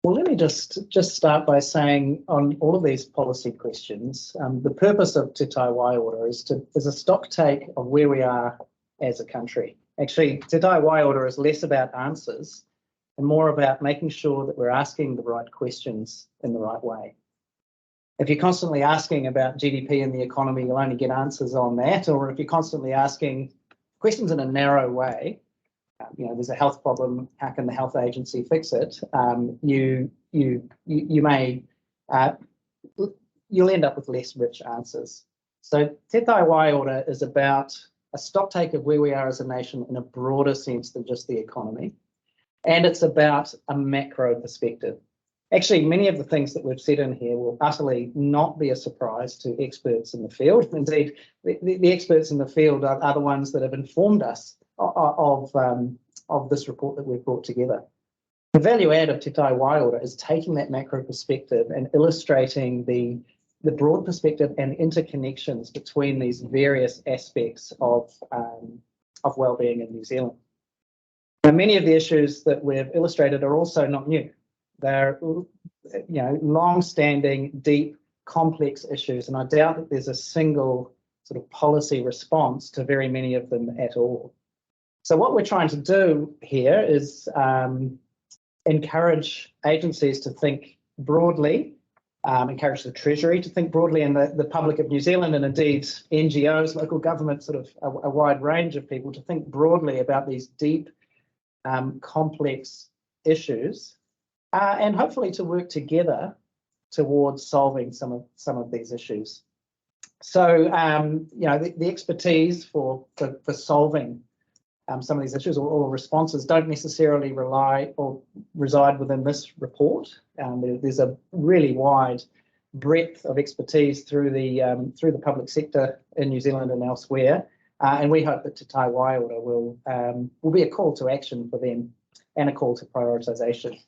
Well, let me just start by saying on all of these policy questions, the purpose of Te Tai Waiora is a stock take of where we are as a country. Actually, Te Tai Waiora is less about answers and more about making sure that we're asking the right questions in the right way. If you're constantly asking about GDP and the economy, you'll only get answers on that. Or if you're constantly asking questions in a narrow way, there's a health problem, how can the health agency fix it? You'll end up with less rich answers. So Te Tai Waiora is about a stock take of where we are as a nation in a broader sense than just the economy. And it's about a macro perspective. Actually, many of the things that we've said in here will utterly not be a surprise to experts in the field. Indeed, the experts in the field are the ones that have informed us of this report that we've brought together. The value add of Te Tai Waiora is taking that macro perspective and illustrating the broad perspective and interconnections between these various aspects of wellbeing in New Zealand. Now, many of the issues that we've illustrated are also not new. They're long-standing, deep, complex issues, and I doubt that there's a single sort of policy response to very many of them at all. So what we're trying to do here is encourage agencies to think broadly, encourage the Treasury to think broadly, and the public of New Zealand, and indeed NGOs, local government, sort of a wide range of people to think broadly about these deep, complex issues. And hopefully to work together towards solving some of these issues. So, the expertise for solving some of these issues or responses don't necessarily rely or reside within this report. There's a really wide breadth of expertise through the public sector in New Zealand and elsewhere, and we hope that Te Tai Waiora will be a call to action for them and a call to prioritisation.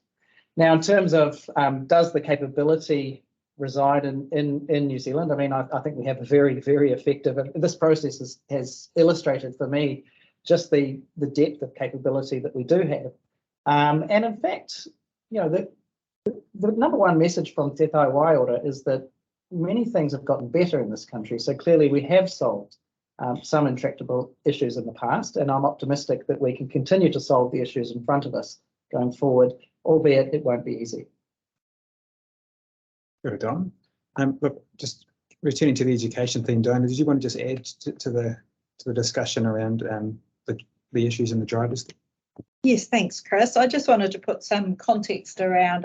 Now, in terms of does the capability reside in New Zealand? I mean, I think we have a very, very effective, and this process has illustrated for me just the depth of capability that we do have. And in fact, you know, the number one message from Te Tai Waiora is that many things have gotten better in this country. So clearly we have solved some intractable issues in the past, and I'm optimistic that we can continue to solve the issues in front of us going forward, albeit it won't be easy. Good, Don. Look, just returning to the education theme, Diana, did you want to just add to the discussion around the issues and the drivers? Yes, thanks, Chris. I just wanted to put some context around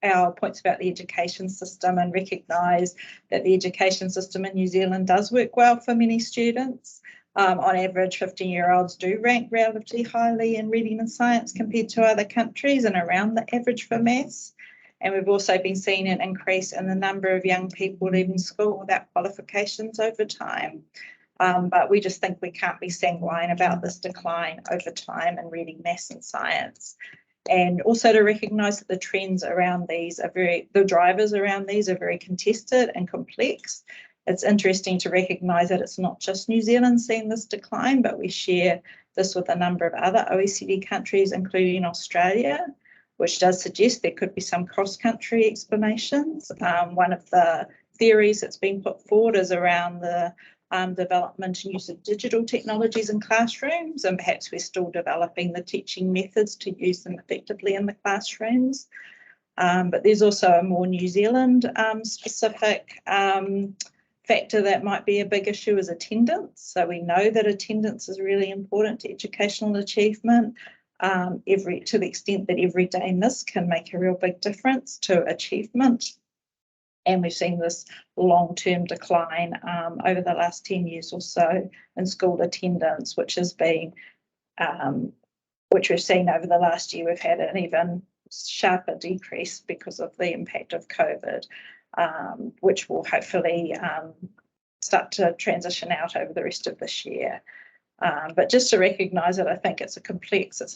our points about the education system and recognise that the education system in New Zealand does work well for many students. On average, 15-year-olds do rank relatively highly in reading and science compared to other countries and around the average for maths. And we've also been seeing an increase in the number of young people leaving school without qualifications over time. But we just think we can't be sanguine about this decline over time in reading, maths and science. And also to recognise that the trends around these are the drivers around these are very contested and complex. It's interesting to recognise that it's not just New Zealand seeing this decline, but we share this with a number of other OECD countries, including Australia, which does suggest there could be some cross-country explanations. One of the theories that's been put forward is around the development and use of digital technologies in classrooms, and perhaps we're still developing the teaching methods to use them effectively in the classrooms. But there's also a more New Zealand specific factor that might be a big issue is attendance. So we know that attendance is really important to educational achievement, to the extent that everyday miss can make a real big difference to achievement. And we've seen this long-term decline over the last 10 years or so in school attendance, which we've seen over the last year. We've had an even sharper decrease because of the impact of COVID, which will hopefully start to transition out over the rest of this year. But just to recognise that I think it's a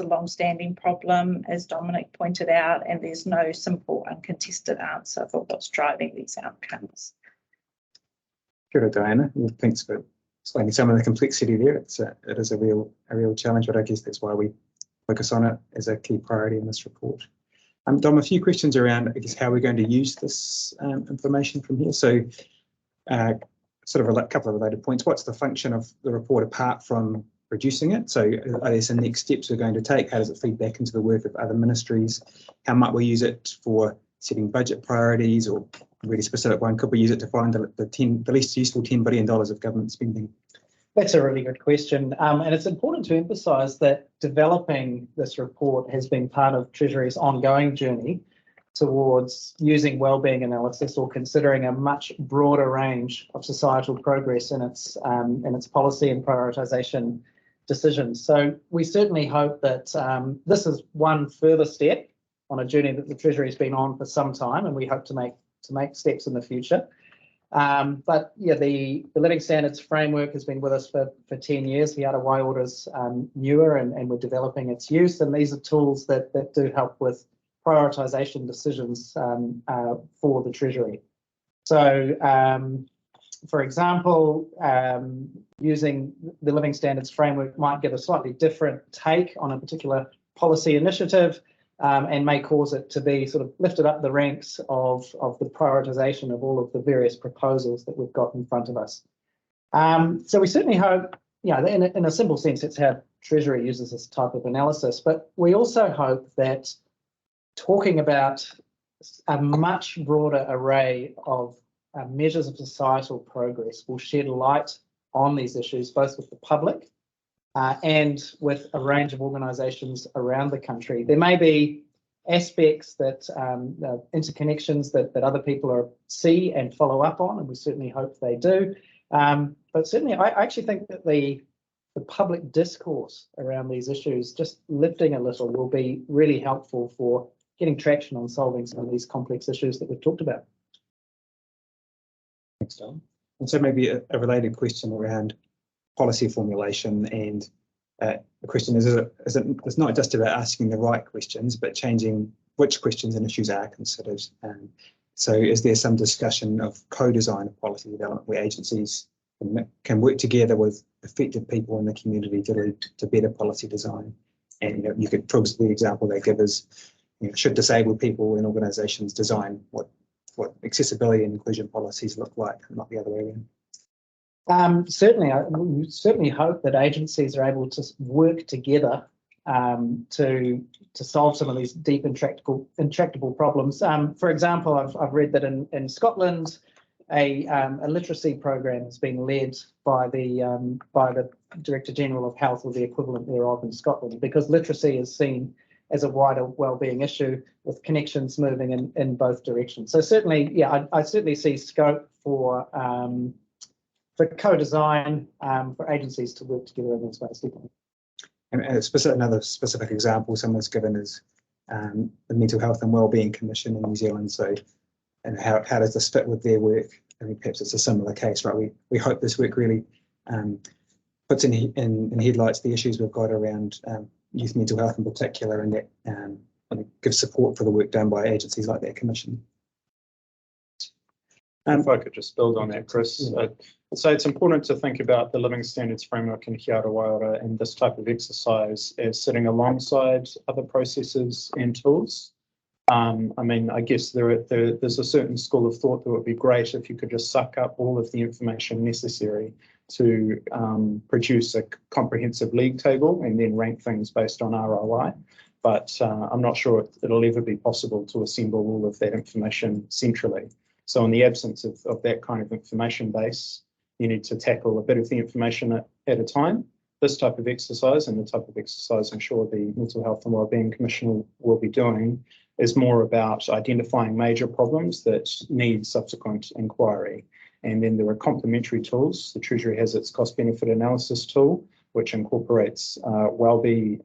long-standing problem, as Dominic pointed out, and there's no simple uncontested answer for what's driving these outcomes. Good, Diana. Thanks for explaining some of the complexity there. It is a real challenge, but I guess that's why we focus on it as a key priority in this report. Dom, a few questions around, I guess, how we're going to use this information from here. So sort of a couple of related points. What's the function of the report apart from producing it? So are there some next steps we're going to take? How does it feed back into the work of other ministries? How might we use it for setting budget priorities, or a really specific one, could we use it to find the least useful $10 billion of government spending? That's a really good question. And it's important to emphasise that developing this report has been part of Treasury's ongoing journey towards using wellbeing analysis or considering a much broader range of societal progress in its policy and prioritisation decisions. So we certainly hope that this is one further step on a journey that the Treasury has been on for some time, and we hope to make steps in the future. But yeah, the Living Standards framework has been with us for 10 years. Te Tai Waiora's newer, and we're developing its use, and these are tools that do help with prioritisation decisions for the Treasury. So, for example, using the Living Standards framework might give a slightly different take on a particular policy initiative, and may cause it to be sort of lifted up the ranks of the prioritisation of all of the various proposals that we've got in front of us. So we certainly hope, in a simple sense, it's how Treasury uses this type of analysis, but we also hope that talking about a much broader array of measures of societal progress will shed light on these issues, both with the public and with a range of organisations around the country. There may be aspects that interconnections that other people see and follow up on, and we certainly hope they do. But certainly, I actually think that the the public discourse around these issues just lifting a little will be really helpful for getting traction on solving some of these complex issues that we've talked about. Thanks, Tom. And so maybe a related question around policy formulation, and the question is it's not just about asking the right questions, but changing which questions and issues are considered. So is there some discussion of co-design of policy development where agencies can work together with affected people in the community to lead to better policy design? And you could, for the example they give is, should disabled people in organisations design what accessibility and inclusion policies look like, not the other way around? We certainly hope that agencies are able to work together to solve some of these deep intractable problems. For example, I've read that in Scotland, a literacy program is being led by the Director General of Health, or the equivalent thereof in Scotland, because literacy is seen as a wider wellbeing issue with connections moving in both directions. So certainly, yeah, I certainly see scope for co-design for agencies to work together in this space. And another specific example someone's given is the Mental Health and Wellbeing Commission in New Zealand. So, and how does this fit with their work? I mean, perhaps it's a similar case, right? We hope this work really puts in headlights the issues we've got around youth mental health in particular, and that gives support for the work done by agencies like that commission. If I could just build on that, Chris. So it's important to think about the living standards framework in Te Tai Waiora and this type of exercise as sitting alongside other processes and tools. I mean, I guess there's a certain school of thought that would be great if you could just suck up all of the information necessary to produce a comprehensive league table and then rank things based on ROI. But I'm not sure it'll ever be possible to assemble all of that information centrally. So in the absence of that kind of information base, you need to tackle a bit of the information at a time. This type of exercise, and the type of exercise I'm sure the Mental Health and Wellbeing Commission will be doing, is more about identifying major problems that need subsequent inquiry. And then there are complementary tools. The Treasury has its cost-benefit analysis tool, which incorporates wellbeing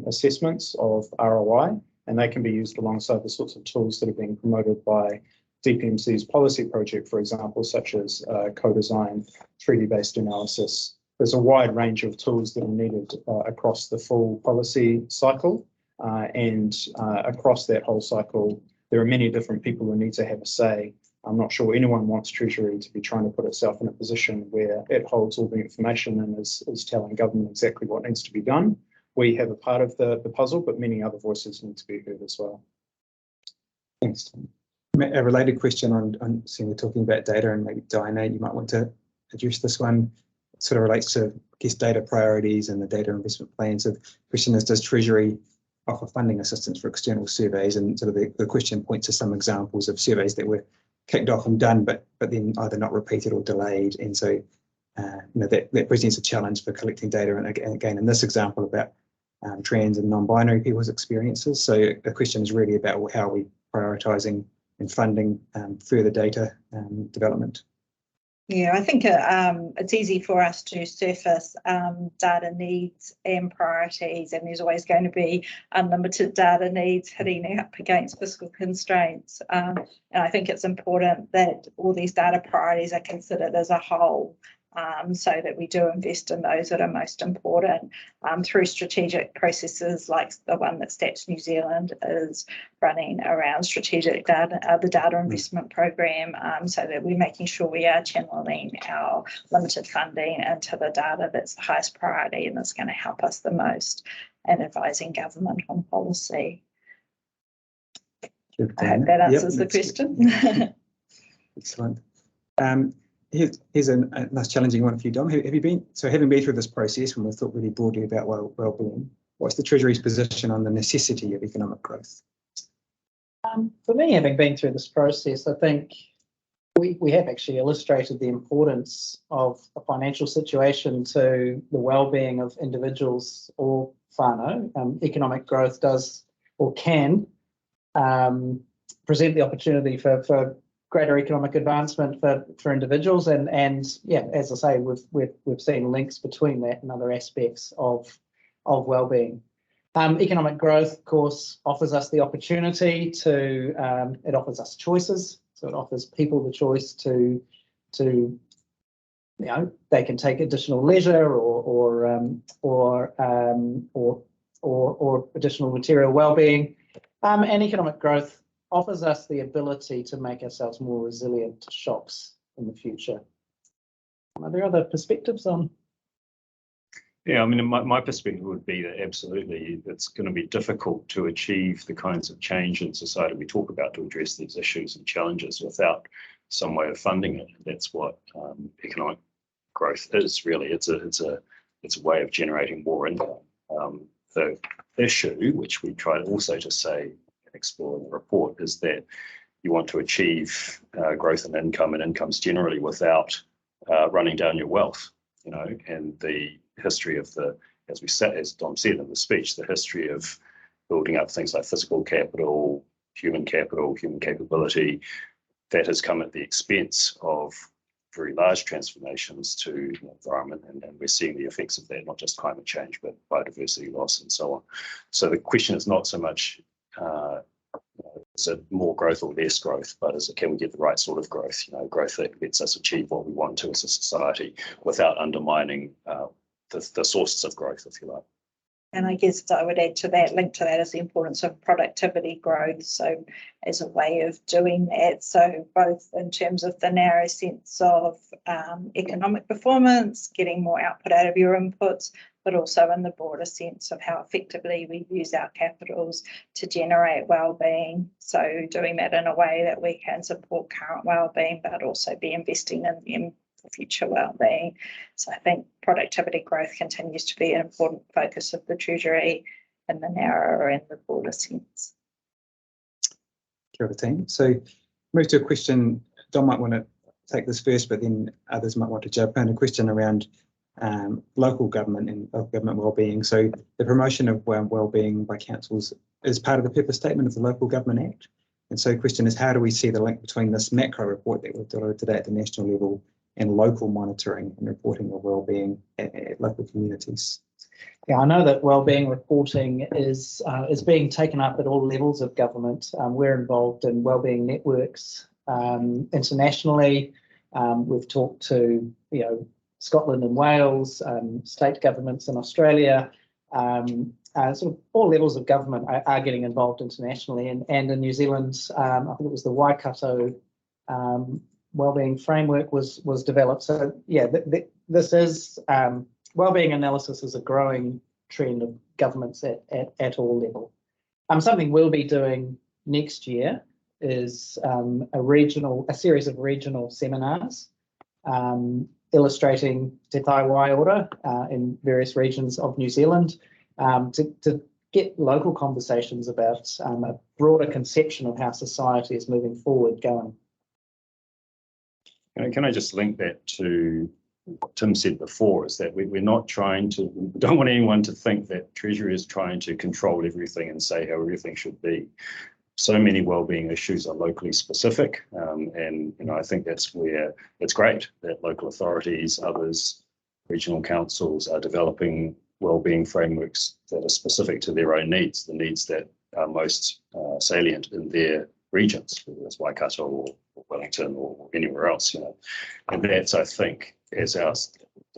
assessments of ROI, and they can be used alongside the sorts of tools that are being promoted by DPMC's policy project, for example, such as co-design, treaty-based analysis. There's a wide range of tools that are needed across the full policy cycle, and across that whole cycle, there are many different people who need to have a say. I'm not sure anyone wants Treasury to be trying to put itself in a position where it holds all the information and is telling government exactly what needs to be done. We have a part of the puzzle, but many other voices need to be heard as well. Thanks, Tom. A related question on seeing we're talking about data, and maybe Diana, you might want to address this one. It sort of relates to, I guess, data priorities and the data investment plans. So the question is, does Treasury offer funding assistance for external surveys? And sort of the question points to some examples of surveys that were kicked off and done, but then either not repeated or delayed. And so that presents a challenge for collecting data. And again, in this example about trans and non-binary people's experiences. So the question is really about how are we prioritising and funding further data development. Yeah, I think it's easy for us to surface data needs and priorities, and there's always going to be unlimited data needs hitting up against fiscal constraints. And I think it's important that all these data priorities are considered as a whole, so that we do invest in those that are most important through strategic processes like the one that Stats New Zealand is running around strategic data, the data investment program, so that we're making sure we are channeling our limited funding into the data that's the highest priority and that's going to help us the most in advising government on policy. I hope that answers the question. Excellent. Here's a nice challenging one for you, Dom. Having been through this process when we've thought really broadly about wellbeing, what's the Treasury's position on the necessity of economic growth? For me, having been through this process, I think we have actually illustrated the importance of a financial situation to the wellbeing of individuals or whānau. Economic growth does or can present the opportunity for greater economic advancement for individuals, and yeah, as I say, we've seen links between that and other aspects of wellbeing. Economic growth, of course, offers us the opportunity to, it offers us choices. So it offers people the choice to they can take additional leisure or additional material well-being, and economic growth offers us the ability to make ourselves more resilient to shocks in the future. Are there other perspectives on? Yeah, I mean, my perspective would be that absolutely it's going to be difficult to achieve the kinds of change in society we talk about to address these issues and challenges without some way of funding it. That's what economic growth is really. It's a way of generating more income. The issue, which we try to also to say and explore in the report, is that you want to achieve growth in income and incomes generally without running down your wealth, and the history of as Dom said in the speech, the history of building up things like physical capital, human capability, that has come at the expense of very large transformations to the environment, and we're seeing the effects of that, not just climate change, but biodiversity loss and so on. So the question is not so much is it more growth or less growth, but can we get the right sort of growth, growth that lets us achieve what we want to as a society without undermining the sources of growth, if you like. And I guess I would add to that, link to that, is the importance of productivity growth. So as a way of doing that, so both in terms of the narrow sense of economic performance, getting more output out of your inputs, but also in the broader sense of how effectively we use our capitals to generate well-being. So doing that in a way that we can support current well-being, but also be investing in them for future well-being. So I think productivity growth continues to be an important focus of the Treasury in the narrower and the broader sense. Kia ora team. So move to a question. Dom might want to take this first, but then others might want to jump in. A question around local government and local government wellbeing. So the promotion of wellbeing by councils is part of the purpose statement of the Local Government Act. And so the question is, how do we see the link between this macro report that we've delivered today at the national level and local monitoring and reporting of wellbeing at local communities? Yeah, I know that wellbeing reporting is being taken up at all levels of government. We're involved in wellbeing networks internationally. We've talked to Scotland and Wales, state governments in Australia. Sort of all levels of government are getting involved internationally, and in New Zealand, I think it was the Waikato wellbeing framework was developed. So yeah, this is wellbeing analysis is a growing trend of governments at all levels. Something we'll be doing next year is a series of regional seminars illustrating Te Tai Waiora in various regions of New Zealand to get local conversations about a broader conception of how society is moving forward going. Can I just link that to what Tim said before, is that we don't want anyone to think that Treasury is trying to control everything and say how everything should be. So many wellbeing issues are locally specific, and I think that's where it's great that local authorities, others, regional councils are developing wellbeing frameworks that are specific to their own needs, the needs that are most salient in their regions, whether it's Waikato or Wellington or anywhere else, And that's, I think, as our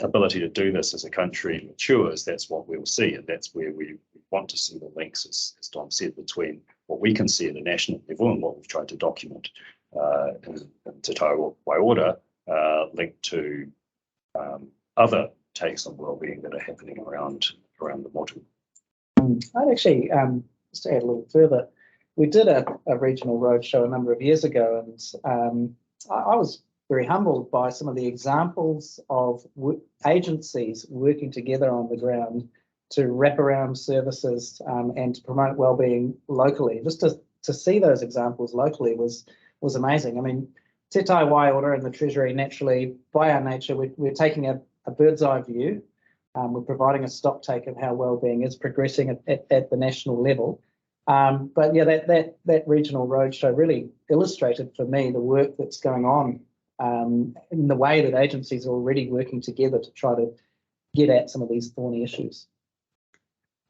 ability to do this as a country matures, that's what we'll see, and that's where we want to see the links, as Dom said, between what we can see at a national level and what we've tried to document in Te Tai Waiora, linked to other takes on wellbeing that are happening around the motu. I'd actually, just to add a little further, we did a regional roadshow a number of years ago, and I was very humbled by some of the examples of agencies working together on the ground to wrap around services and to promote wellbeing locally. Just to see those examples locally was amazing. I mean, Te Tai Waiora and the Treasury, naturally, by our nature, we're taking a bird's eye view. We're providing a stock take of how wellbeing is progressing at the national level. But yeah, that regional roadshow really illustrated for me the work that's going on in the way that agencies are already working together to try to get at some of these thorny issues.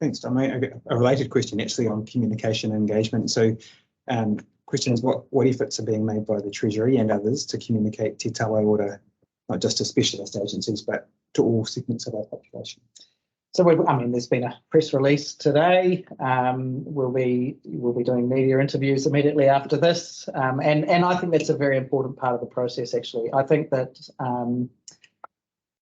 Thanks, Tom. I got a related question actually on communication and engagement. So question is what efforts are being made by the Treasury and others to communicate Te Tai Waiora, not just to specialist agencies, but to all segments of our population? So there's been a press release today. We'll be doing media interviews immediately after this, and I think that's a very important part of the process. Actually, I think that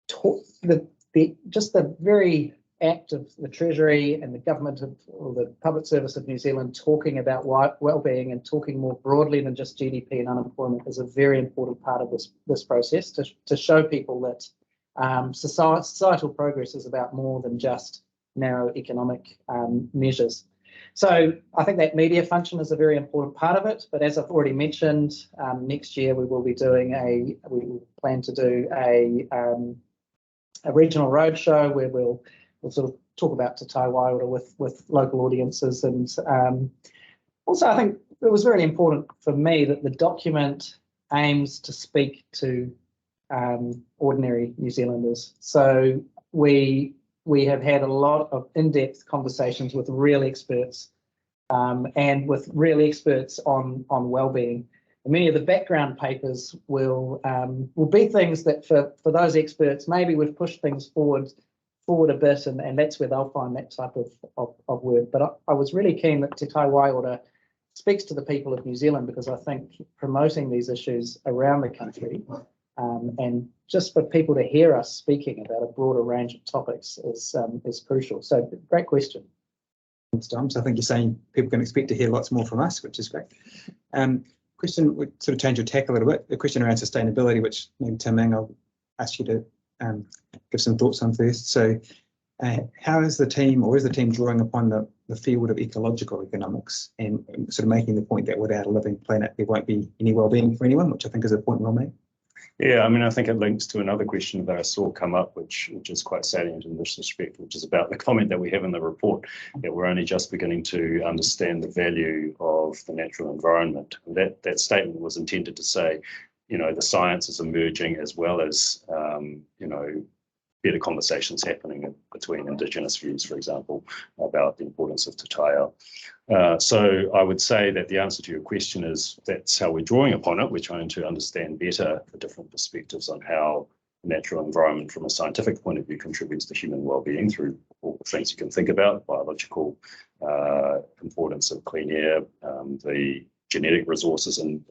the very act of the Treasury and the government or the Public Service of New Zealand talking about wellbeing and talking more broadly than just GDP and unemployment is a very important part of this process to show people that societal progress is about more than just narrow economic measures. So I think that media function is a very important part of it. But as I've already mentioned, next year we plan to do a regional roadshow where we'll sort of talk about Te Tai Waiora with local audiences. And also I think it was very important for me that the document aims to speak to ordinary New Zealanders. So we have had a lot of in-depth conversations with real experts and with real experts on wellbeing. And many of the background papers will be things that for those experts, maybe we've pushed things forward a bit, and that's where they'll find that type of work. But I was really keen that Te Tai Waiora speaks to the people of New Zealand, because I think promoting these issues around the country and just for people to hear us speaking about a broader range of topics is crucial. So great question. Thanks, Tom. So I think you're saying people can expect to hear lots more from us, which is great. Question would sort of change your tack a little bit. The question around sustainability, which maybe Tim Ming, I'll ask you to give some thoughts on first. So how is the team drawing upon the field of ecological economics and sort of making the point that without a living planet, there won't be any wellbeing for anyone, which I think is a point well made? Yeah, I think it links to another question that I saw come up, which is quite salient in this respect, which is about the comment that we have in the report that we're only just beginning to understand the value of the natural environment. And that statement was intended to say, the science is emerging, as well as, better conversations happening between Indigenous views, for example, about the importance of te tai. So I would say that the answer to your question is that's how we're drawing upon it. We're trying to understand better the different perspectives on how the natural environment from a scientific point of view contributes to human well-being through all the things you can think about: biological importance of clean air, the genetic resources and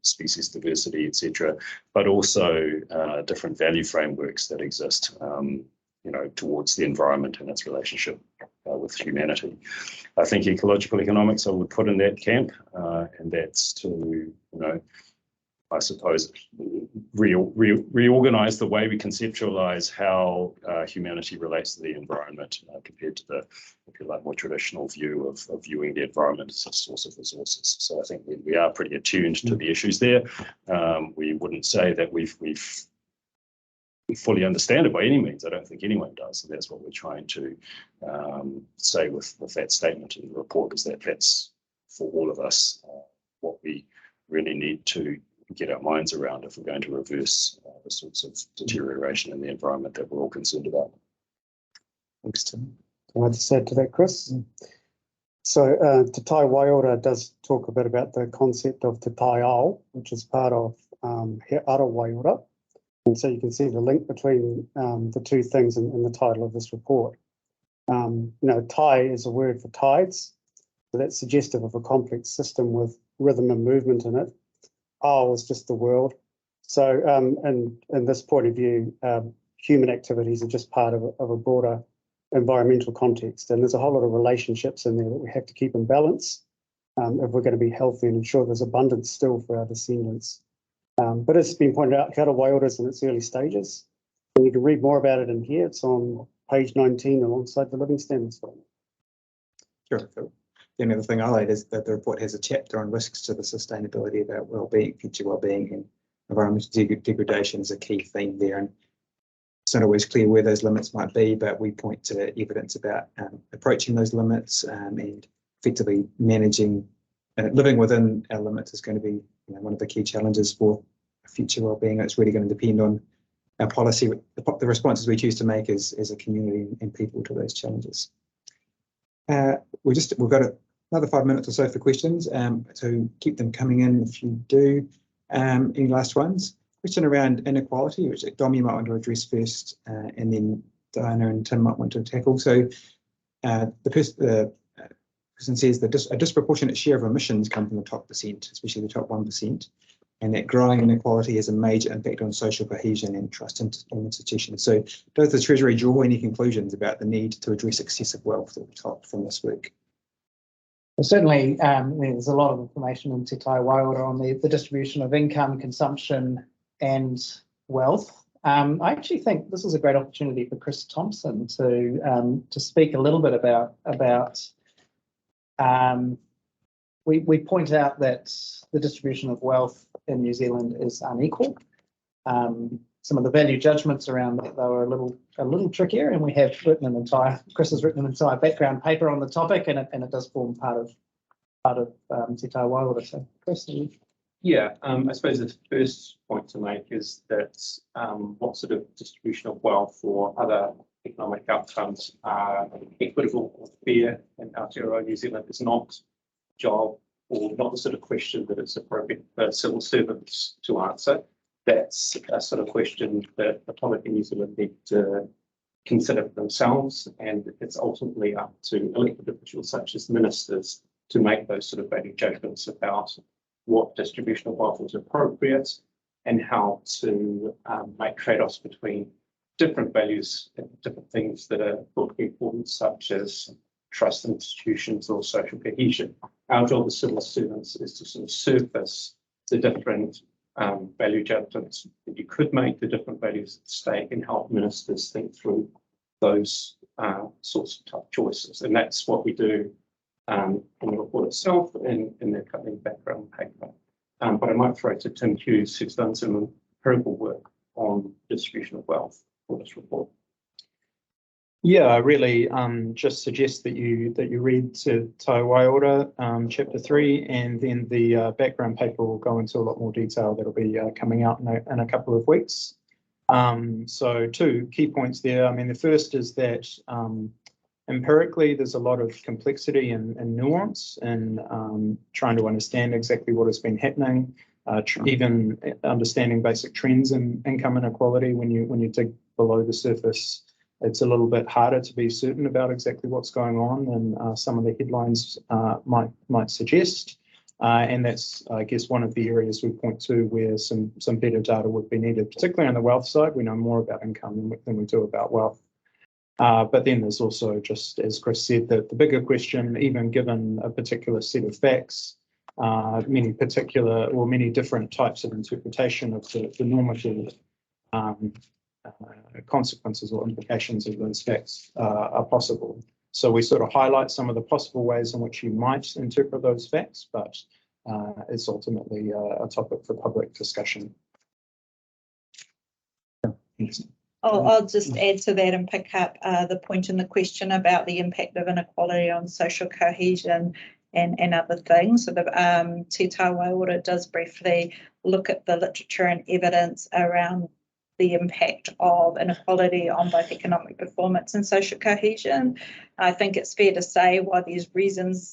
species diversity, etc., but also different value frameworks that exist, towards the environment and its relationship with humanity. I think ecological economics I would put in that camp, and that's to, I suppose, reorganize the way we conceptualize how humanity relates to the environment compared to the, if you like, more traditional view of viewing the environment as a source of resources. So I think we are pretty attuned to the issues there. We wouldn't say that we fully understand it by any means. I don't think anyone does. And that's what we're trying to say with that statement in the report, is that that's, for all of us, what we really need to get our minds around if we're going to reverse the sorts of deterioration in the environment that we're all concerned about. Thanks, Tim. Can I just add to that, Chris? So Te Tai Waiora does talk a bit about the concept of Te Tai Ao, which is part of He Ara Waiora. And so you can see the link between the two things in the title of this report. Tai is a word for tides, so that's suggestive of a complex system with rhythm and movement in it. Ao is just the world. So in this point of view, human activities are just part of a broader environmental context. And there's a whole lot of relationships in there that we have to keep in balance if we're going to be healthy and ensure there's abundance still for our descendants. But as has been pointed out, He Ara Waiora is in its early stages. And you can read more about it in here. It's on page 19 alongside the Living Standards Framework. Sure, Phil. The only other thing I'll add is that the report has a chapter on risks to the sustainability of our wellbeing, future wellbeing, and environmental degradation is a key theme there. And it's not always clear where those limits might be, but we point to evidence about approaching those limits and effectively managing, living within our limits is going to be one of the key challenges for future wellbeing. It's really going to depend on our policy, the responses we choose to make as a community and people to those challenges. We've got another 5 minutes or so for questions, so keep them coming in if you do. Any last ones? Question around inequality, which Dom you might want to address first, and then Diana and Tim might want to tackle. So the person says that a disproportionate share of emissions come from the top percent, especially the top 1%, and that growing inequality has a major impact on social cohesion and trust in institutions. So does the Treasury draw any conclusions about the need to address excessive wealth at the top from this work? Well, certainly, there's a lot of information in Te Tai Waiora on the distribution of income, consumption, and wealth. I actually think this is a great opportunity for Chris Thompson to speak a little bit about. We point out that the distribution of wealth in New Zealand is unequal. Some of the value judgments around that, though, are a little trickier, and we have Chris has written an entire background paper on the topic, and it does form part of Te Tai Waiora. So, Chris, yeah, I suppose the first point to make is that what sort of distribution of wealth or other economic outcomes are equitable or fair in Aotearoa New Zealand is not job or not the sort of question that it's appropriate for civil servants to answer. That's a sort of question that the public in New Zealand need to consider for themselves, and it's ultimately up to elected officials such as ministers to make those sort of value judgments about what distribution of wealth is appropriate and how to make trade-offs between different values and different things that are thought to be important, such as trust in institutions or social cohesion. Our job as civil servants is to sort of surface the different value judgments that you could make, the different values at stake, and help ministers think through those sorts of tough choices. And that's what we do in the report itself and in the accompanying background paper. But I might throw to Tim Hughes, who's done some empirical work on distribution of wealth for this report. Yeah, I really just suggest that you read Te Tai Waiora, chapter 3, and then the background paper will go into a lot more detail. That'll be coming out in a couple of weeks. So 2 key points there. I mean, the first is that empirically there's a lot of complexity and nuance in trying to understand exactly what has been happening, even understanding basic trends in income inequality. When you dig below the surface, it's a little bit harder to be certain about exactly what's going on than some of the headlines might suggest. And that's, I guess, one of the areas we point to where some better data would be needed, particularly on the wealth side. We know more about income than we do about wealth. But then there's also, just as Chris said, the bigger question, even given a particular set of facts, many different types of interpretation of the normative consequences or implications of those facts are possible. So we sort of highlight some of the possible ways in which you might interpret those facts, but it's ultimately a topic for public discussion. I'll just add to that and pick up the point in the question about the impact of inequality on social cohesion and other things. So the Te Tai Waiora does briefly look at the literature and evidence around the impact of inequality on both economic performance and social cohesion. I think it's fair to say while there's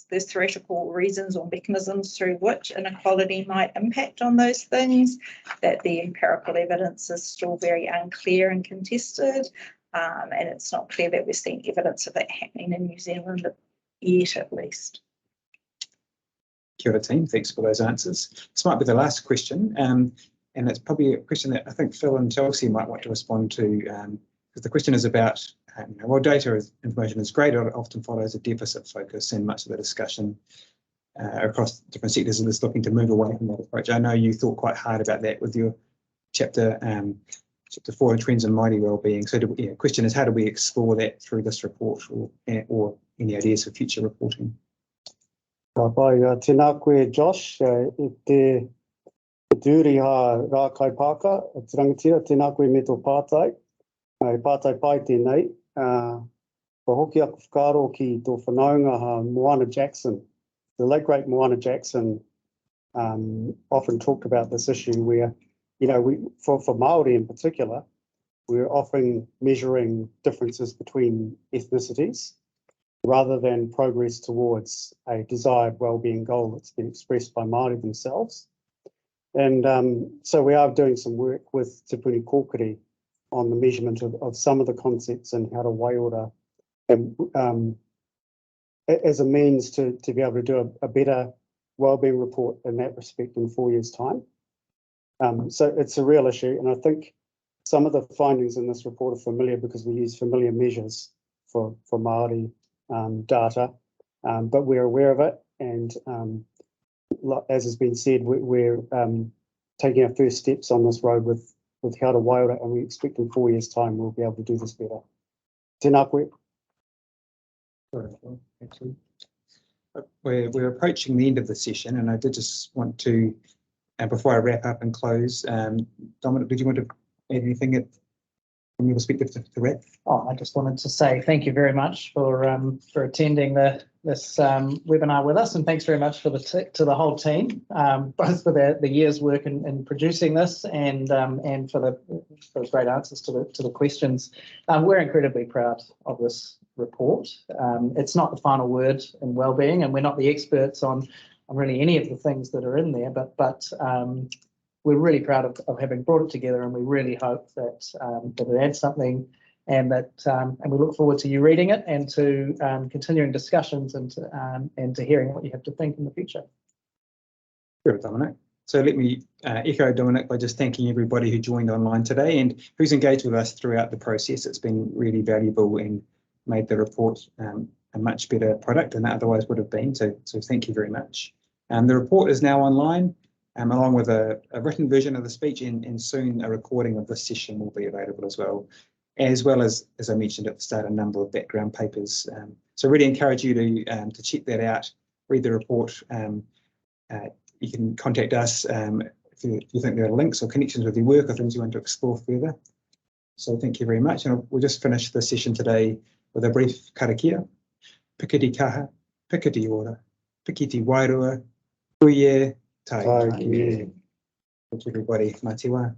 theoretical reasons or mechanisms through which inequality might impact on those things, that the empirical evidence is still very unclear and contested, and it's not clear that we're seeing evidence of that happening in New Zealand yet, at least. Kia ora team, thanks for those answers. This might be the last question. And it's probably a question that I think Phil and Chelsea might want to respond to, because the question is about, while data information is great, it often follows a deficit focus, and much of the discussion across different sectors is looking to move away from that approach. I know you thought quite hard about that with your chapter 4 on trends and mighty wellbeing. So the question is, how do we explore that through this report, or any ideas for future reporting? Tēnā koe, Josh, Tūri ha rā kaipāka, te rangatira, tēnā koe me tō pātai. Pātai pai tēnei. Ko hoki aku whakaro ki tō whanaunga Moana Jackson. The late great Moana Jackson often talked about this issue where, you know, for Māori in particular, we're often measuring differences between ethnicities rather than progress towards a desired wellbeing goal that's been expressed by Māori themselves. And so we are doing some work with Te Puni Kōkiri on the measurement of some of the concepts in Te Tai Waiora, and as a means to be able to do a better wellbeing report in that respect in 4 years' time. So it's a real issue, and I think some of the findings in this report are familiar because we use familiar measures for Māori data, but we're aware of it, and as has been said, we're taking our first steps on this road with Te Tai Waiora, and we expect in 4 years' time we'll be able to do this better. Tēnā koe. Actually, we're approaching the end of the session, and I did just want to, before I wrap up and close, Dominic, did you want to add anything from your perspective to wrap? Oh, I just wanted to say thank you very much for attending this webinar with us, and thanks very much to the whole team, both for the year's work in producing this and for the great answers to the questions. We're incredibly proud of this report. It's not the final word in wellbeing, and we're not the experts on really any of the things that are in there, but we're really proud of having brought it together, and we really hope that it adds something, and we look forward to you reading it and to continuing discussions and to hearing what you have to think in the future. Good, Dominic. So let me echo Dominic by just thanking everybody who joined online today and who's engaged with us throughout the process. It's been really valuable and made the report a much better product than it otherwise would have been. So thank you very much. The report is now online, along with a written version of the speech, and soon a recording of this session will be available as well as I mentioned at the start, a number of background papers. So really encourage you to check that out, read the report. You can contact us if you think there are links or connections with your work or things you want to explore further. So thank you very much, and we'll just finish the session today with a brief karakia. Pikiti kaha, pikiti ora, pikiti wairua, kuie tai. Thank you, everybody. Mā te wā.